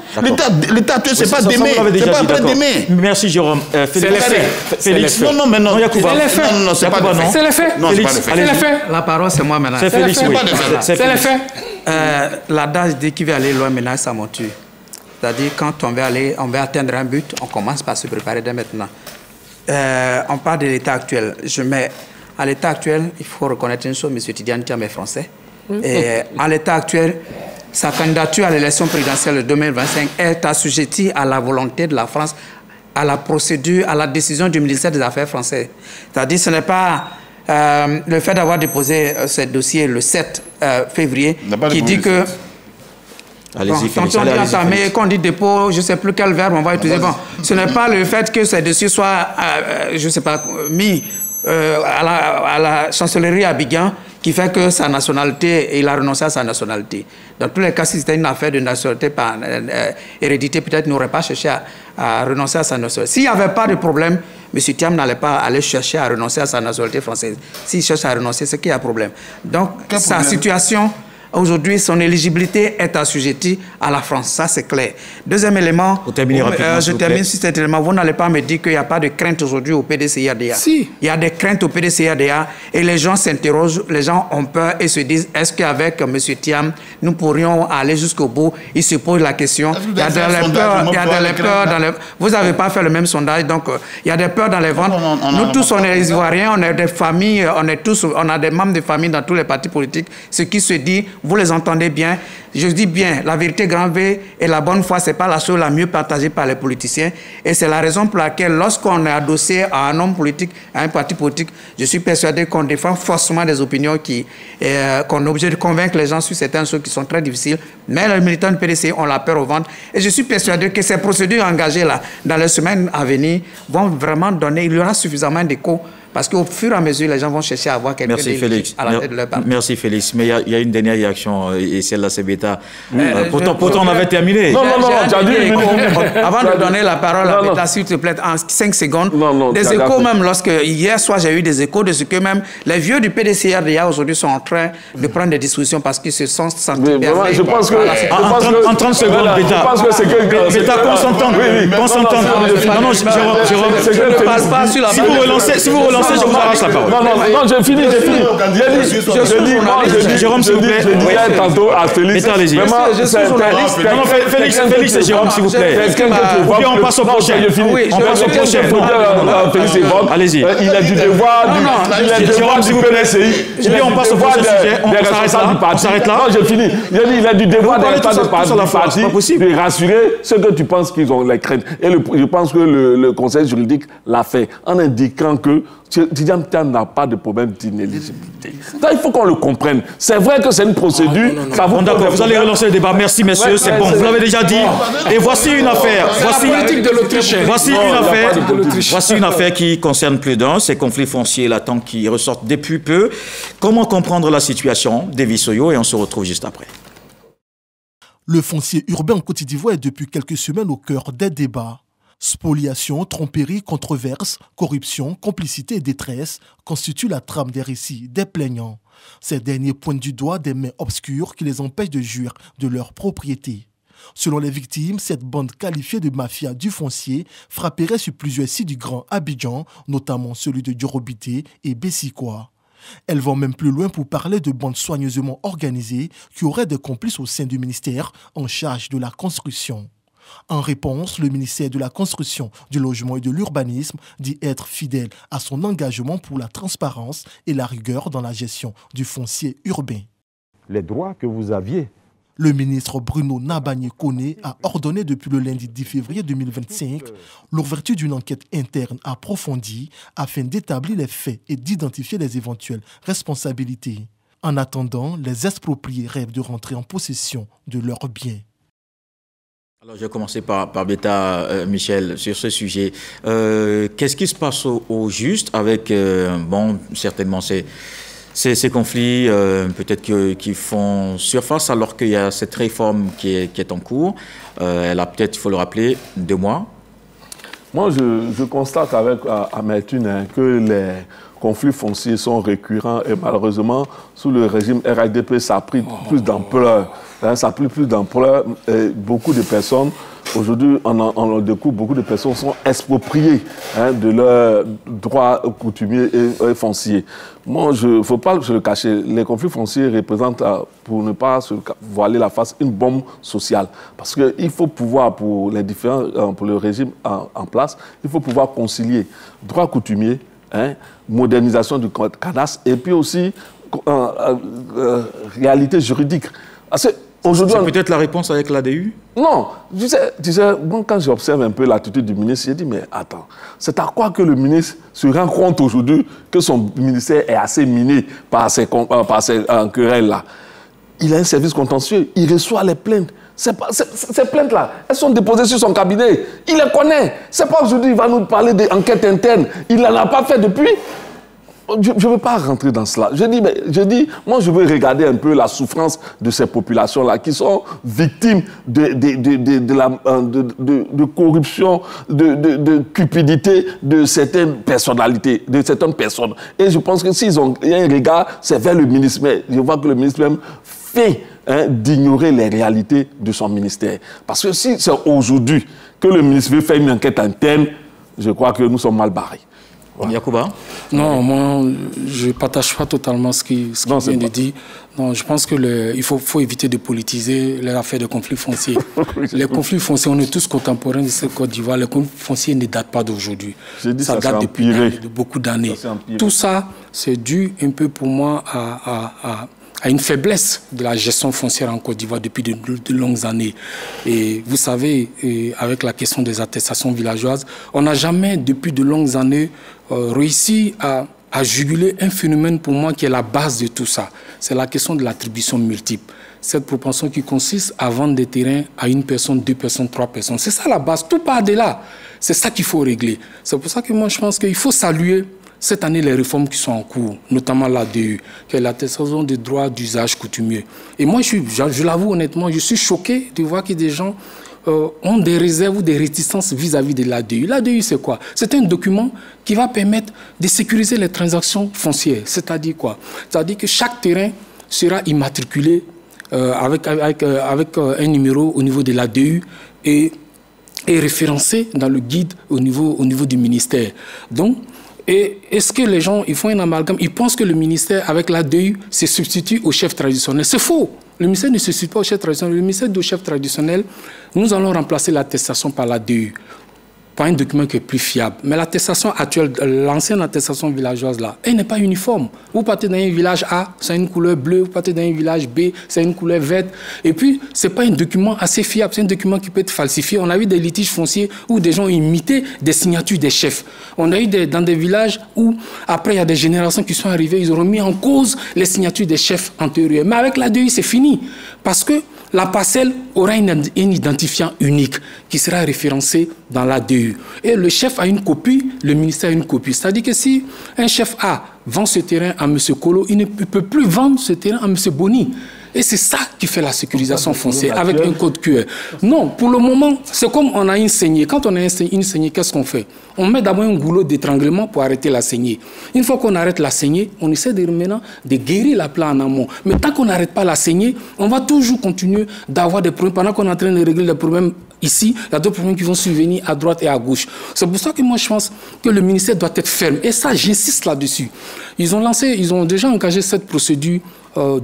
L'état actuel, ce n'est pas demain. Ce n'est pas après-demain. Merci, Jérôme. C'est les faits. Félix. Non, mais non. C'est les faits. Non, c'est pas les faits. C'est les faits. Non, c'est les faits. La parole, c'est moi maintenant. C'est Félix. C'est les faits. L'adage dit qu'il veut aller loin maintenant, ça monture. C'est-à-dire, quand on veut atteindre un but, on commence par se préparer dès maintenant. On parle de l'état actuel. À l'état actuel, il faut reconnaître une chose, M. Tidjane Thiam est français. Et à l'état actuel, sa candidature à l'élection présidentielle de 2025 est assujettie à la volonté de la France, à la procédure, à la décision du ministère des Affaires français. C'est-à-dire, ce n'est pas le fait d'avoir déposé ce dossier le 7 février qui dit que... Allez-y, quand on dit entamer, quand on dit dépôt, je ne sais plus quel verbe on va utiliser. Bon, ce n'est pas le fait que ces dossiers soient, je ne sais pas, mis à la chancellerie à Abidjan qui fait que sa nationalité, il a renoncé à sa nationalité. Dans tous les cas, si c'était une affaire de nationalité par hérédité, peut-être n'aurait pas cherché à renoncer à sa nationalité. S'il n'y avait pas de problème, M. Thiam n'allait pas aller chercher à renoncer à sa nationalité française. S'il cherche à renoncer, c'est qu'il y a un problème. Donc, sa situation... Aujourd'hui, son éligibilité est assujettie à la France. Ça, c'est clair. Deuxième élément, je termine sur cet élément. Vous n'allez pas me dire qu'il n'y a pas de crainte aujourd'hui au PDCI-RDA. Si. Il y a des craintes au PDCI-RDA et les gens s'interrogent, les gens ont peur et se disent, est-ce qu'avec M. Thiam, nous pourrions aller jusqu'au bout? Ils se posent la question. Il y a des peurs dans les... Vous n'avez pas fait le même sondage, donc il y a des peurs dans les ventes. Nous tous, on est Ivoiriens, on est des familles, on a des membres de famille dans tous les partis politiques. Ce qui se dit, vous les entendez bien. Je dis bien, la vérité grand V et la bonne foi, ce n'est pas la chose la mieux partagée par les politiciens. Et c'est la raison pour laquelle, lorsqu'on est adossé à un homme politique, à un parti politique, je suis persuadé qu'on défend forcément des opinions qu'on est obligé de convaincre les gens sur certaines choses qui sont très difficiles. Mais les militants du PDC ont la peur au ventre. Et je suis persuadé que ces procédures engagées là, dans les semaines à venir, vont vraiment donner, il y aura suffisamment d'écho. Parce qu'au fur et à mesure, les gens vont chercher à avoir quelqu'un à la tête de leur parti. Merci Félix. Mais il y a une dernière réaction, et celle-là, c'est Beta. Pourtant, on avait terminé. Non, tu as dit... Avant de donner la parole à Beta, s'il te plaît, en 5 secondes, des échos même, lorsque hier soir, j'ai eu des échos de ce que même les vieux du PDCI-RDA aujourd'hui sont en train de prendre des dispositions parce qu'ils se sont sentis perdus. Je pense que... En 30 secondes, Beta. Beta, qu'on s'entende. Non, Jérôme, je ne parle pas sur la base. Si vous relancez, je vous arrache la parole. Non, j'ai fini. Jérôme, s'il vous plaît. Je disais tantôt à Félix. Allez-y. Je suis journaliste. Non, Félix et Jérôme, s'il vous plaît. Ou bien on passe au prochain. On passe au prochain. Félix évoque. Allez-y. Il a du devoir du PDCI. Ou bien on passe au prochain sujet. On s'arrête là. Non, j'ai fini. Il a du devoir des responsables du parti de rassurer ceux que tu penses qu'ils ont les craintes. Et je pense que le conseil juridique l'a fait en indiquant que Tidjane Thiam n'a pas de problème d'inéligibilité. Il faut qu'on le comprenne. C'est vrai que c'est une procédure. Bon, d'accord, vous allez relancer le débat. Merci, messieurs, c'est bon. Vous l'avez déjà dit. Et voici une affaire. Voici une affaire qui concerne plus d'un. Ces conflits fonciers latents qui ressortent depuis peu. Comment comprendre la situation d'Evi Soyo? Et on se retrouve juste après. Le foncier urbain en Côte d'Ivoire est depuis quelques semaines au cœur des débats. Spoliation, tromperie, controverse, corruption, complicité et détresse constituent la trame des récits des plaignants. Ces derniers pointent du doigt des mains obscures qui les empêchent de jouir de leur propriété. Selon les victimes, cette bande qualifiée de mafia du foncier frapperait sur plusieurs sites du Grand Abidjan, notamment celui de Diorobité et Bessikoa. Elles vont même plus loin pour parler de bandes soigneusement organisées qui auraient des complices au sein du ministère en charge de la construction. En réponse, le ministère de la Construction, du Logement et de l'Urbanisme dit être fidèle à son engagement pour la transparence et la rigueur dans la gestion du foncier urbain. Les droits que vous aviez. Le ministre Bruno Nabagné-Koné a ordonné depuis le lundi 10 février 2025 l'ouverture d'une enquête interne approfondie afin d'établir les faits et d'identifier les éventuelles responsabilités. En attendant, les expropriés rêvent de rentrer en possession de leurs biens. Alors, je vais commencer par Beta, Michel, sur ce sujet. Qu'est-ce qui se passe au juste avec, certainement ces conflits, peut-être qui font surface alors qu'il y a cette réforme qui est en cours. Elle a peut-être, il faut le rappeler, 2 mois. Moi, je constate avec amertume que les conflits fonciers sont récurrents et malheureusement, sous le régime RHDP, ça a pris plus d'ampleur. Ça a pris plus d'ampleur. Beaucoup de personnes, aujourd'hui, on découvre, beaucoup de personnes sont expropriées de leurs droits coutumiers et fonciers. Moi, il ne faut pas se le cacher. Les conflits fonciers représentent, pour ne pas se voiler la face, une bombe sociale. Parce qu'il faut pouvoir, pour le régime en place, il faut pouvoir concilier droits coutumiers, modernisation du cadastre et puis aussi réalité juridique. C'est peut-être la réponse avec l'ADU? Non. Tu sais, moi, quand j'observe un peu l'attitude du ministre, j'ai dit, mais attends, c'est à quoi que le ministre se rend compte aujourd'hui que son ministère est assez miné par ces querelles-là? Il a un service contentieux, il reçoit les plaintes. Ces plaintes-là, elles sont déposées sur son cabinet. Il les connaît. C'est pas aujourd'hui qu'il va nous parler d'enquête interne. Il n'en a pas fait depuis. je ne veux pas rentrer dans cela. Je dis, moi, je veux regarder un peu la souffrance de ces populations-là qui sont victimes de corruption, de cupidité de certaines personnalités, de certaines personnes. Et je pense que s'ils ont un regard, c'est vers le ministre. Mais je vois que le ministre même fait d'ignorer les réalités de son ministère. Parce que si c'est aujourd'hui que le ministre veut faire une enquête interne, je crois que nous sommes mal barrés. Voilà. Yacouba? Non, moi, je ne partage pas totalement ce qu'il vient de dire. Non, je pense qu'il faut éviter de politiser les affaires de conflits fonciers. Les conflits fonciers, on est tous contemporains de cette Côte d'Ivoire. Les conflits fonciers ne datent pas d'aujourd'hui. Ça date depuis de beaucoup d'années. Tout ça, c'est dû un peu pour moi à une faiblesse de la gestion foncière en Côte d'Ivoire depuis de longues années. Et vous savez, avec la question des attestations villageoises, on n'a jamais, depuis de longues années, réussi à juguler un phénomène pour moi qui est la base de tout ça. C'est la question de l'attribution multiple. Cette propension qui consiste à vendre des terrains à une personne, 2 personnes, 3 personnes. C'est ça la base, tout part de là. C'est ça qu'il faut régler. C'est pour ça que moi je pense qu'il faut saluer cette année les réformes qui sont en cours, notamment l'ADU, qui est l'attestation des droits d'usage coutumier. Et moi, je l'avoue honnêtement, je suis choqué de voir que des gens ont des réserves ou des réticences vis-à-vis de l'ADU. L'ADU, c'est quoi? C'est un document qui va permettre de sécuriser les transactions foncières. C'est-à-dire quoi? C'est-à-dire que chaque terrain sera immatriculé avec un numéro au niveau de l'ADU et référencé dans le guide au niveau du ministère. Donc, et est-ce que les gens, ils font un amalgame, ils pensent que le ministère, avec l'ADU, se substitue au chef traditionnel? C'est faux. Le ministère ne se substitue pas au chef traditionnel. Le ministère du chef traditionnel, nous allons remplacer l'attestation par l'ADU, par un document qui est plus fiable. Mais l'attestation actuelle, l'ancienne attestation villageoise, là, elle n'est pas uniforme. Vous partez dans un village A, c'est une couleur bleue. Vous partez dans un village B, c'est une couleur verte. Et puis, ce n'est pas un document assez fiable. C'est un document qui peut être falsifié. On a eu des litiges fonciers où des gens ont imité des signatures des chefs. On a eu dans des villages où, après, il y a des générations qui sont arrivées, ils auront mis en cause les signatures des chefs antérieurs. Mais avec l'ADU, c'est fini. Parce que la parcelle aura un identifiant unique qui sera référencé dans l'ADU. Et le chef a une copie, le ministère a une copie. C'est-à-dire que si un chef A vend ce terrain à M. Kolo, il ne peut plus vendre ce terrain à M. Boni. Et c'est ça qui fait la sécurisation foncière avec un code QR. Non, pour le moment, c'est comme on a une saignée. Quand on a une saignée, qu'est-ce qu'on fait? On met d'abord un goulot d'étranglement pour arrêter la saignée. Une fois qu'on arrête la saignée, on essaie maintenant de guérir la plaie en amont. Mais tant qu'on n'arrête pas la saignée, on va toujours continuer d'avoir des problèmes. Pendant qu'on est en train de régler les problèmes ici, il y a d'autres problèmes qui vont survenir à droite et à gauche. C'est pour ça que moi, je pense que le ministère doit être ferme. Et ça, j'insiste là-dessus. Ils ont déjà engagé cette procédure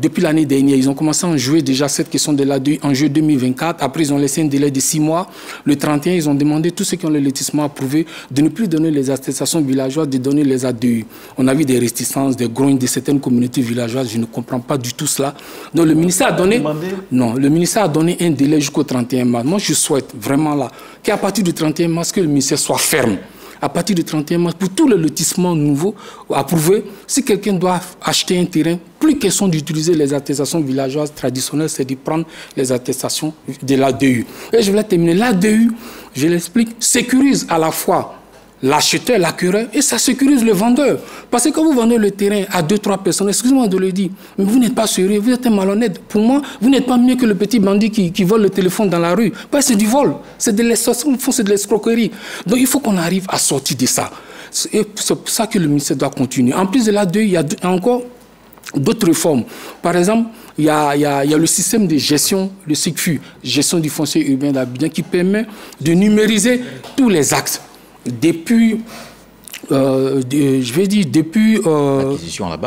depuis l'année dernière. Ils ont commencé à jouer déjà cette question de l'ADU en juillet 2024. Après, ils ont laissé un délai de 6 mois. Le 31, ils ont demandé tous ceux qui ont le lotissement approuvé de ne plus donner les attestations villageoises, de donner les ADU. On a vu des réticences, des grognes de certaines communautés villageoises. Je ne comprends pas du tout cela. Donc le ministère a donné... Non, le ministère a donné un délai jusqu'au 31 mars. Moi, je souhaite vraiment là qu'à partir du 31 mars, que le ministère soit ferme. À partir du 31 mars, pour tous les lotissements nouveaux approuvés, si quelqu'un doit acheter un terrain, plus question d'utiliser les attestations villageoises traditionnelles, c'est de prendre les attestations de l'ADU. Et je vais terminer. L'ADU, je l'explique, sécurise à la fois l'acheteur, l'acquéreur, et ça sécurise le vendeur. Parce que quand vous vendez le terrain à 2-3 personnes, excusez-moi de le dire, mais vous n'êtes pas sérieux, vous êtes un malhonnête. Pour moi, vous n'êtes pas mieux que le petit bandit qui vole le téléphone dans la rue. Parce que c'est du vol, c'est de l'extorsion, c'est de l'escroquerie. Donc il faut qu'on arrive à sortir de ça. Et c'est pour ça que le ministère doit continuer. En plus de l'ADU, il y a encore d'autres réformes. Par exemple, il y a le système de gestion, le SICFU, gestion du foncier urbain d'Abidjan, qui permet de numériser tous les actes. Depuis, depuis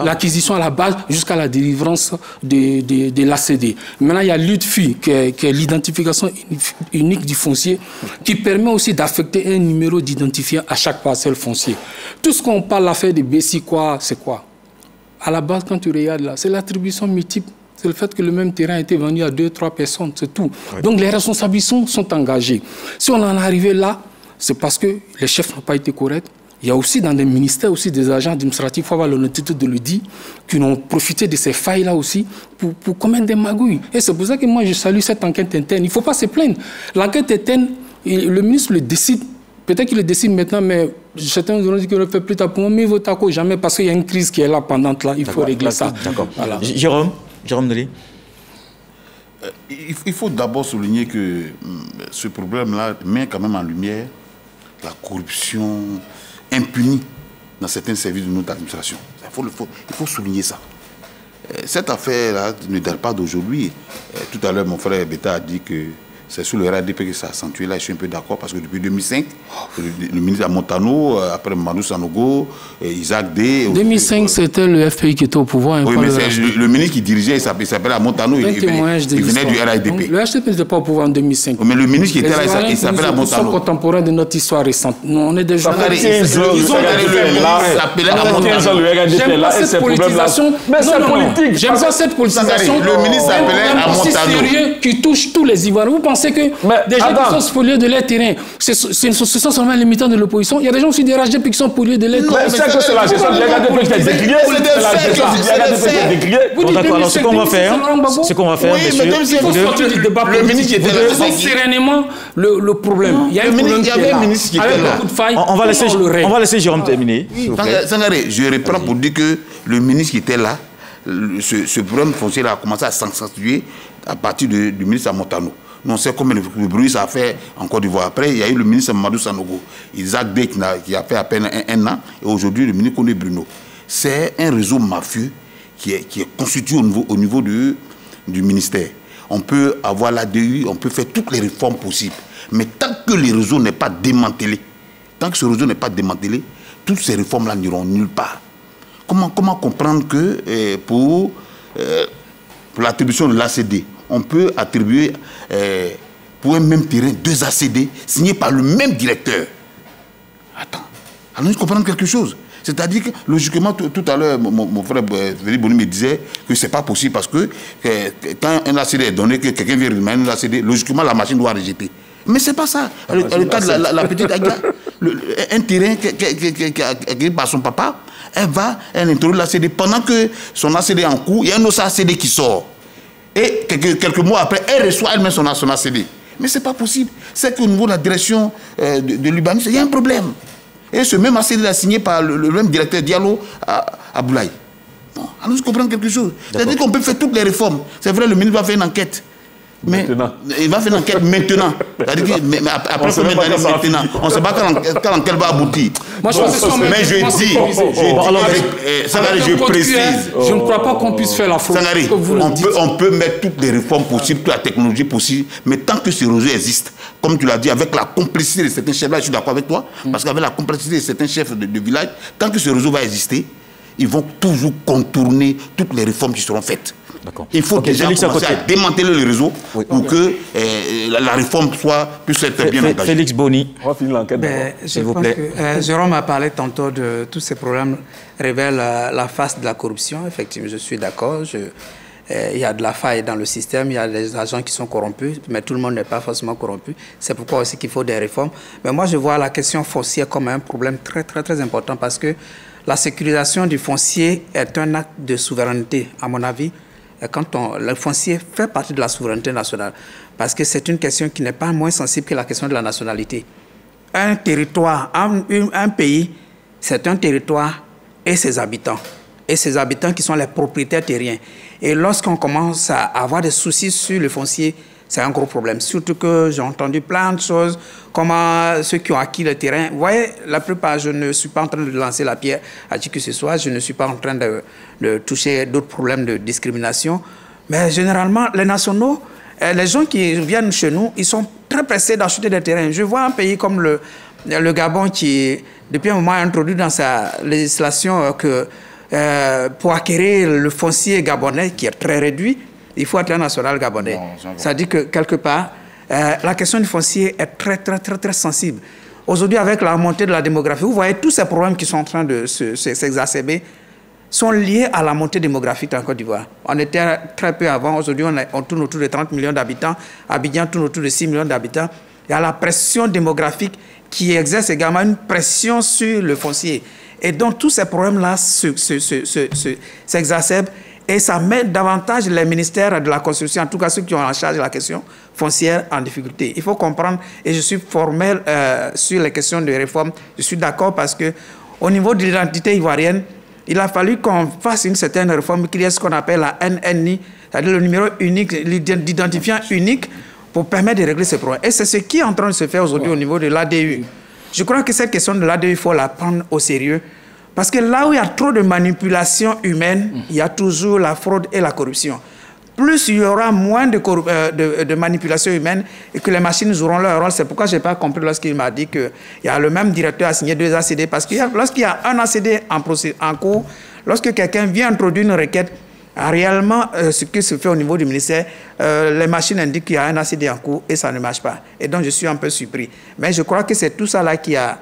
l'acquisition à la base jusqu'à la délivrance de l'ACD. Maintenant, il y a l'UDFI, qui est l'identification unique du foncier, qui permet aussi d'affecter un numéro d'identifiant à chaque parcelle foncière. Tout ce qu'on parle l'affaire de Bessie, c'est quoi? À la base, quand tu regardes là, c'est l'attribution multiple. C'est le fait que le même terrain a été vendu à 2-3 personnes, c'est tout. Ouais. Donc les responsabilités sont engagées. Si on en est arrivé là, c'est parce que les chefs n'ont pas été corrects. Il y a aussi dans des ministères aussi des agents administratifs, il faut avoir l'honnêteté de le dire, qui ont profité de ces failles-là aussi pour commettre des magouilles. Et c'est pour ça que moi je salue cette enquête interne. Il ne faut pas se plaindre. L'enquête interne, le ministre le décide Peut-être qu'il le décide maintenant, mais certains ont dit qu'il ne le fait plus tard. Pour moi, il vaut taco jamais parce qu'il y a une crise qui est là pendant là. Il faut régler ça. D'accord. Voilà. Jérôme Nelly. Il faut d'abord souligner que ce problème-là met quand même en lumière la corruption impunie dans certains services de notre administration. Il faut souligner ça. Cette affaire-là ne date pas d'aujourd'hui. Tout à l'heure, mon frère Beta a dit que c'est sous le RADP que ça a accentué. Là, je suis un peu d'accord parce que depuis 2005, le ministre Montano, après Madou Sanogo, Isaac D. 2005, c'était le FPI qui était au pouvoir. Oui, mais c'est le ministre qui dirigeait, il s'appelait Montano, il venait du RADP. Le HDP n'était pas au pouvoir en 2005. Mais le ministre qui était là, il s'appelait Montano. Ils sont contemporains de notre histoire récente. Nous, on est déjà... Ils ont J'aime pas cette politisation. Mais c'est politique. J'aime pas cette politisation. Le ministre s'appelait Montano. Sérieux qui touche tous les Ivoiriens. Vous pensez que des gens qui sont spoliés de leur terrain, ce sont seulement les militants de l'opposition? Il y a des gens aussi des RHDP qui sont spoliés de leur terrain. Mais c'est que c'est la gestion du RHDP qui est décriée. C'est la gestion du RHDP qui est décriée. D'accord, alors ce qu'on va faire, messieurs... Il faut sortir du débat politique. Vous devez sereinement le problème. Il y a un problème qui est là. Avec beaucoup de failles, on va laisser Jérôme terminer. Sangaré, je reprends pour dire que le ministre qui était là, ce problème foncier a commencé à s'accentuer à partir du ministre Montano. On sait combien de bruit ça a fait en Côte d'Ivoire. Après, il y a eu le ministre Madou Sanogo, Isaac D qui a fait à peine un an, et aujourd'hui le ministre Koné Bruno. C'est un réseau mafieux qui est constitué au niveau du ministère. On peut avoir l'ADU, on peut faire toutes les réformes possibles. Mais tant que le réseau n'est pas démantelé, toutes ces réformes-là n'iront nulle part. Comment comprendre que pour l'attribution de l'ACD, on peut attribuer pour un même terrain 2 ACD signés par le même directeur? Attends, alors nous comprenons quelque chose. C'est-à-dire que, logiquement, tout à l'heure, mon frère Félix Boni me disait que ce n'est pas possible parce que quand un ACD est donné, que quelqu'un vient demander un ACD, logiquement, la machine doit rejeter. Mais ce n'est pas ça. Le cas de la petite Aïda, un terrain qui est acquis par son papa, elle introduit l'ACD. Pendant que son ACD est en cours, il y a un autre ACD qui sort. Et quelques mois après, elle reçoit elle-même son ACD. Mais ce n'est pas possible. C'est qu'au niveau de la direction de l'urbanisme, il y a un problème. Et ce même ACD est signé par le même directeur Diallo à Boulaye. Bon, alors nous comprenons quelque chose. C'est-à-dire qu'on peut faire toutes les réformes. C'est vrai, le ministre va faire une enquête. Mais il va faire une enquête maintenant. Mais après combien d'années maintenant? On ne sait pas quand elle va aboutir. Moi, mais je dis, je précise. Je ne crois pas qu'on puisse faire la fraude. On peut mettre toutes les réformes possibles, toute la technologie possible, mais tant que ce réseau existe, comme tu l'as dit, avec la complicité de certains chefs, là je suis d'accord avec toi, parce qu'avec la complicité de certains chefs de village, tant que ce réseau va exister, ils vont toujours contourner toutes les réformes qui seront faites. Il faut déjà commencer à démanteler le réseau pour que la réforme puisse être bien engagée. Félix Boni. On va finir l'enquête d'abord. S'il vous plaît. Jérôme a parlé tantôt de tous ces problèmes révèlent la face de la corruption. Effectivement, je suis d'accord. Il y a de la faille dans le système, il y a des agents qui sont corrompus, mais tout le monde n'est pas forcément corrompu. C'est pourquoi aussi qu'il faut des réformes. Mais moi, je vois la question foncière comme un problème très, très, très important parce que la sécurisation du foncier est un acte de souveraineté, à mon avis. Le foncier fait partie de la souveraineté nationale, parce que c'est une question qui n'est pas moins sensible que la question de la nationalité. Un territoire, un pays, c'est un territoire et ses habitants. Et ses habitants qui sont les propriétaires terriens. Et lorsqu'on commence à avoir des soucis sur le foncier, c'est un gros problème. Surtout que j'ai entendu plein de choses, comment ceux qui ont acquis le terrain. Vous voyez, la plupart, je ne suis pas en train de lancer la pierre à qui que ce soit. Je ne suis pas en train de toucher d'autres problèmes de discrimination. Mais généralement, les nationaux, les gens qui viennent chez nous, ils sont très pressés d'acheter des terrains. Je vois un pays comme le Gabon qui, depuis un moment, a introduit dans sa législation que pour acquérir le foncier gabonais, qui est très réduit, il faut être un national gabonais. Ça dit que, quelque part, la question du foncier est très, très, très, très sensible. Aujourd'hui, avec la montée de la démographie, vous voyez, tous ces problèmes qui sont en train de s'exacerber sont liés à la montée démographique en Côte d'Ivoire. On était très peu avant. Aujourd'hui, on tourne autour de 30 millions d'habitants. Abidjan tourne autour de 6 millions d'habitants. Il y a la pression démographique qui exerce également une pression sur le foncier. Et donc, tous ces problèmes-là s'exacerbent. Et ça met davantage les ministères de la construction, en tout cas ceux qui ont en charge la question foncière, en difficulté. Il faut comprendre, et je suis formel sur les questions de réforme, je suis d'accord parce que au niveau de l'identité ivoirienne, il a fallu qu'on fasse une certaine réforme, qu'il y ait ce qu'on appelle la NNI, c'est-à-dire le numéro unique, l'identifiant unique, pour permettre de régler ces problèmes. Et c'est ce qui est en train de se faire aujourd'hui au niveau de l'ADU. Je crois que cette question de l'ADU, il faut la prendre au sérieux. Parce que là où il y a trop de manipulation humaine, il y a toujours la fraude et la corruption. Plus il y aura moins de manipulation humaine et que les machines joueront leur rôle. C'est pourquoi je n'ai pas compris lorsqu'il m'a dit qu'il y a le même directeur à signer 2 ACD. Parce que lorsqu'il y a un ACD en cours, lorsque quelqu'un vient introduire une requête, réellement, ce qui se fait au niveau du ministère, les machines indiquent qu'il y a un ACD en cours et ça ne marche pas. Et donc, je suis un peu surpris. Mais je crois que c'est tout ça là qui a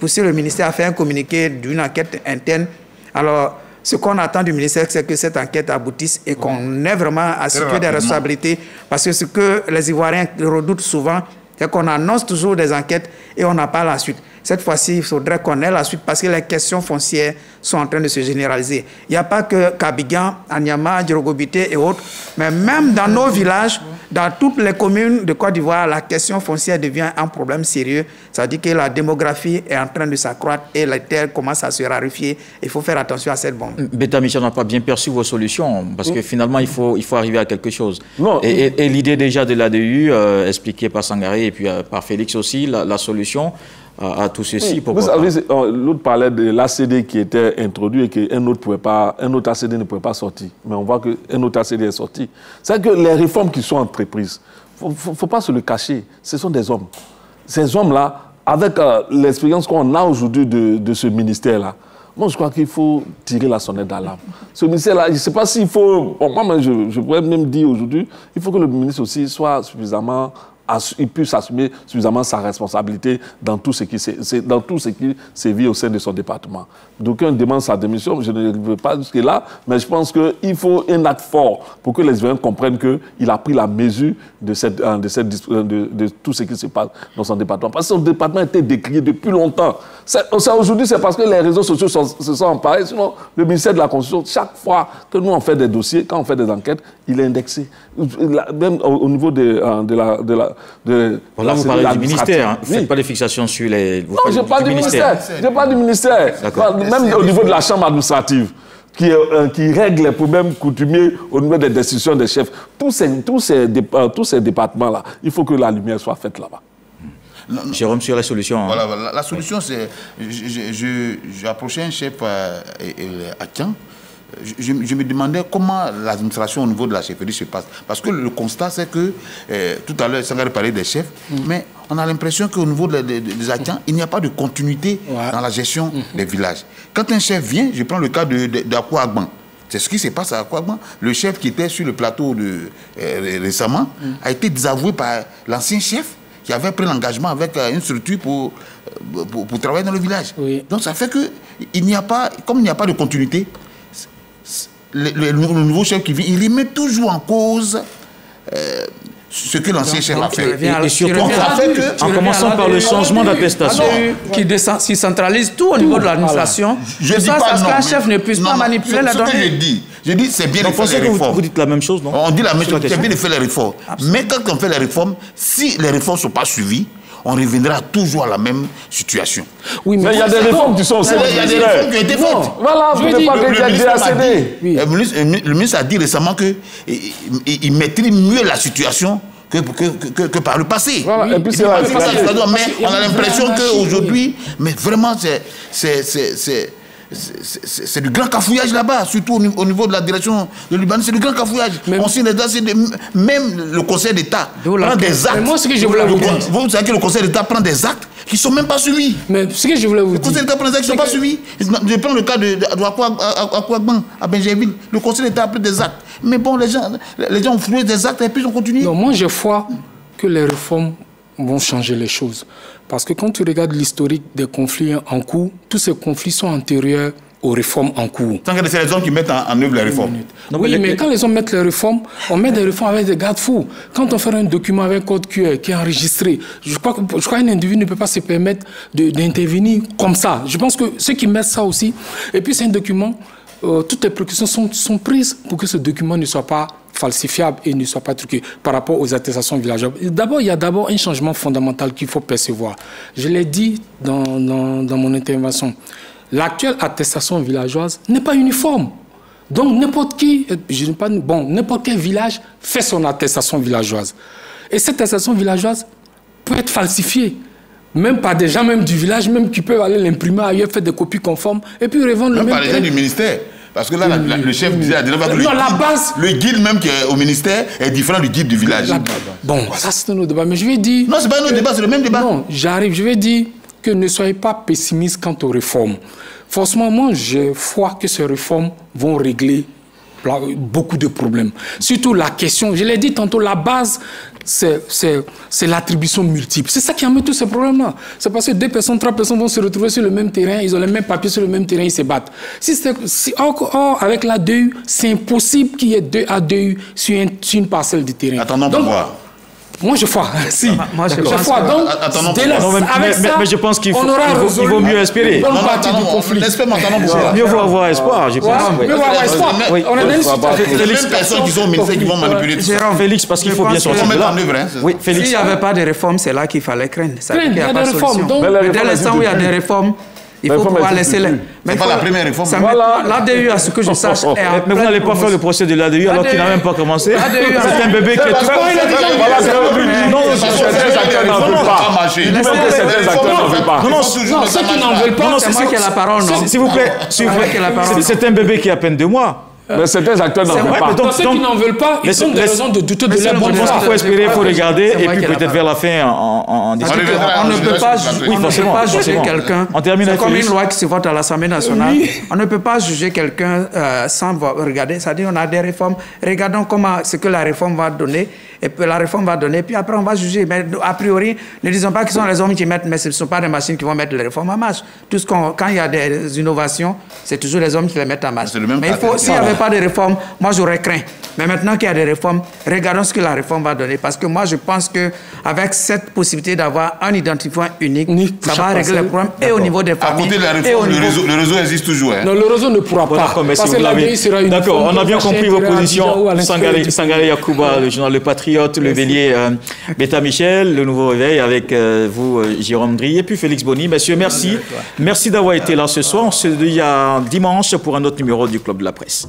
poussé le ministère à faire un communiqué d'une enquête interne. Alors, ce qu'on attend du ministère, c'est que cette enquête aboutisse et qu'on ait vraiment à situer des responsabilités. Parce que ce que les Ivoiriens redoutent souvent, c'est qu'on annonce toujours des enquêtes et on n'a pas la suite. Cette fois-ci, il faudrait qu'on ait la suite parce que les questions foncières sont en train de se généraliser. Il n'y a pas que Kabigan, Anyama, Djirogobité et autres, mais même dans nos villages, dans toutes les communes de Côte d'Ivoire, la question foncière devient un problème sérieux. Ça veut dire que la démographie est en train de s'accroître et les terres commencent à se raréfier. Il faut faire attention à cette bombe. Beta Michel n'a pas bien perçu vos solutions parce que finalement, il faut arriver à quelque chose. Non, et l'idée déjà de l'ADU, expliquée par Sangaré et puis par Félix aussi, la solution à tout ceci. Vous savez, l'autre parlait de l'ACD qui était introduit et qu'un autre ACD ne pouvait pas sortir. Mais on voit qu'un autre ACD est sorti. C'est que les réformes qui sont entreprises, il ne faut pas se le cacher, ce sont des hommes. Ces hommes-là, avec l'expérience qu'on a aujourd'hui de ce ministère-là, moi, je crois qu'il faut tirer la sonnette d'alarme. Ce ministère-là, je ne sais pas s'il faut... Bon, moi, je pourrais même dire aujourd'hui, il faut que le ministre aussi soit suffisamment... il puisse assumer suffisamment sa responsabilité dans tout ce qui sévit au sein de son département. D'aucuns demandent sa démission, je ne veux pas jusque-là, mais je pense qu'il faut un acte fort pour que les Ivoiriens comprennent qu'il a pris la mesure de tout ce qui se passe dans son département. Parce que son département a été décrié depuis longtemps. Aujourd'hui, c'est parce que les réseaux sociaux se sont emparés. Sinon, le ministère de la Constitution, chaque fois que nous on fait des dossiers, quand on fait des enquêtes, il est indexé. Même au niveau Voilà, vous parlez du ministère, hein. Vous ne faites pas de fixation sur les... Non, je parle du ministère. Je parle du ministère. Même au niveau de la chambre administrative, qui règle les problèmes coutumiers au niveau des décisions des chefs. Tous ces départements-là, il faut que la lumière soit faite là-bas. Jérôme, sur la solution. Hein. Voilà, la solution, c'est... J'ai approché un chef à Tian. Je me demandais comment l'administration au niveau de la chefferie se passe. Parce que le constat, c'est que, tout à l'heure, Sangaré parlait des chefs, mais on a l'impression qu'au niveau des Atiens, il n'y a pas de continuité dans la gestion des villages. Quand un chef vient, je prends le cas d'Akouagban. C'est ce qui se passe à Akouagban. Le chef qui était sur le plateau récemment a été désavoué par l'ancien chef qui avait pris l'engagement avec une structure pour travailler dans le village. Oui. Donc ça fait que, comme il n'y a pas de continuité, le nouveau chef qui vient, il remet toujours en cause ce que l'ancien chef a fait. Et surtout, en commençant par le changement d'attestation. Qui centralise tout au niveau de l'administration. Je dis pas parce qu'un chef ne puisse pas manipuler la donnée. Je dis c'est bien de faire les réformes. Vous dites la même chose, non? On dit la même chose, c'est bien de faire les réformes. Mais quand on fait les réformes, si les réformes ne sont pas suivies, on reviendra toujours à la même situation. Oui, mais il y a des réformes qui sont aussi... Il y a des réformes qui ont été faites. Voilà, vous ne pas le ministre a dit récemment qu'il maîtrise mieux la situation que par le passé. Voilà, et puis mais on a l'impression qu'aujourd'hui, mais vraiment, c'est du grand cafouillage là-bas, surtout au niveau de la direction de Liban, c'est du grand cafouillage. On signe même le Conseil d'État prend des actes. Moi, ce que je voulais vous dire... Vous savez que le Conseil d'État prend des actes qui ne sont même pas suivis. Mais ce que je voulais vous dire... Le Conseil d'État prend des actes qui ne sont pas suivis. Je prends le cas d'Akouagban, à Benjerville. Le Conseil d'État a pris des actes. Mais bon, les gens ont floué des actes et puis ils ont continué. Non, moi, je crois que les réformes vont changer les choses. Parce que quand tu regardes l'historique des conflits en cours, tous ces conflits sont antérieurs aux réformes en cours. Tant que c'est les hommes qui mettent en œuvre les réformes. Oui, mais quand les hommes mettent les réformes, on met des réformes avec des garde-fous. Quand on fait un document avec un code QR qui est enregistré, je crois qu'un individu ne peut pas se permettre d'intervenir comme ça. Je pense que ceux qui mettent ça aussi, et puis c'est un document toutes les précautions sont prises pour que ce document ne soit pas falsifiable et ne soit pas truqué par rapport aux attestations villageoises. D'abord, il y a d'abord un changement fondamental qu'il faut percevoir. Je l'ai dit dans mon intervention. L'actuelle attestation villageoise n'est pas uniforme. Donc, n'importe quel village fait son attestation villageoise. Et cette attestation villageoise peut être falsifiée. Même par des gens même du village, même qui peuvent aller l'imprimer ailleurs, faire des copies conformes, et puis revendre le même par les gens du ministère. Parce que là, le chef disait le guide même qui est au ministère est différent du guide du village. Bon, ça c'est un autre débat, mais je vais dire... Non, c'est pas un autre débat, c'est le même débat. Non, je vais dire que ne soyez pas pessimiste quant aux réformes. Forcément, moi, je crois que ces réformes vont régler beaucoup de problèmes. Surtout la question, je l'ai dit tantôt, la base, c'est l'attribution multiple. C'est ça qui amène tous ces problèmes-là. C'est parce que 2 personnes, 3 personnes vont se retrouver sur le même terrain, ils ont les mêmes papiers sur le même terrain, ils se battent. Or, avec l'ADU, c'est impossible qu'il y ait 2 ADU sur une parcelle de terrain. Attendons pour voir. Moi, je crois. Si. Moi, je crois. Donc, mais je pense qu'il vaut mieux espérer. Bonne partie du conflit. Mieux vaut avoir espoir, je pense. Mieux vaut avoir espoir. On a des personnes qui sont au ministère qui vont manipuler tout ça. Félix, parce qu'il faut bien sortir de là. Oui, Félix. S'il n'y avait pas de réformes, c'est là qu'il fallait craindre. Il y a des réformes. Mais dès l'instant où il y a des réformes, il faut pouvoir laisser les... Mais pas la première réforme. L'ADU, à ce que je sache, est en mais vous n'allez pas faire le procès de l'ADU alors qu'il n'a même pas commencé. C'est un bébé qui est tout... Non, certains acteurs n'en veulent pas. Certains acteurs n'en veulent pas. Non, ceux qui n'en veulent pas, c'est moi qui ai la parole, non? S'il vous plaît, c'est un bébé qui a à peine 2 mois. Mais certains acteurs n'en veulent pas. Donc, ceux qui n'en veulent pas, ils ont des raisons de douter de leur bonne foi. Il faut espérer, il faut regarder, et puis peut-être vers la fin, en discuter. On ne peut pas juger quelqu'un. C'est comme une loi qui se vote à l'Assemblée nationale. On ne peut pas juger quelqu'un sans regarder. C'est-à-dire, on a des réformes. Regardons ce que la réforme va donner. Et puis la réforme va donner, puis après on va juger. Mais a priori, ne disons pas que ce sont les hommes qui mettent, mais ce ne sont pas des machines qui vont mettre les réformes en marche. Quand il y a des innovations, c'est toujours les hommes qui les mettent en marche. Mais s'il n'y avait pas de réforme, moi j'aurais craint. Mais maintenant qu'il y a des réformes, regardons ce que la réforme va donner. Parce que moi je pense qu'avec cette possibilité d'avoir un identifiant unique, ça va régler le problème et au niveau des familles. À côté de la réforme, le réseau existe toujours. Non, le réseau ne pourra pas. Parce que l'ADI sera une... D'accord, on a bien compris vos positions. Sangalé Yacouba, le journal Le Patriote, le Bélier, Beta Michel, le Nouveau Réveil avec vous, Jérôme Dry, et puis Félix Boni. Messieurs, merci. Merci d'avoir été là ce soir. On se dit à dimanche pour un autre numéro du Club de la Presse.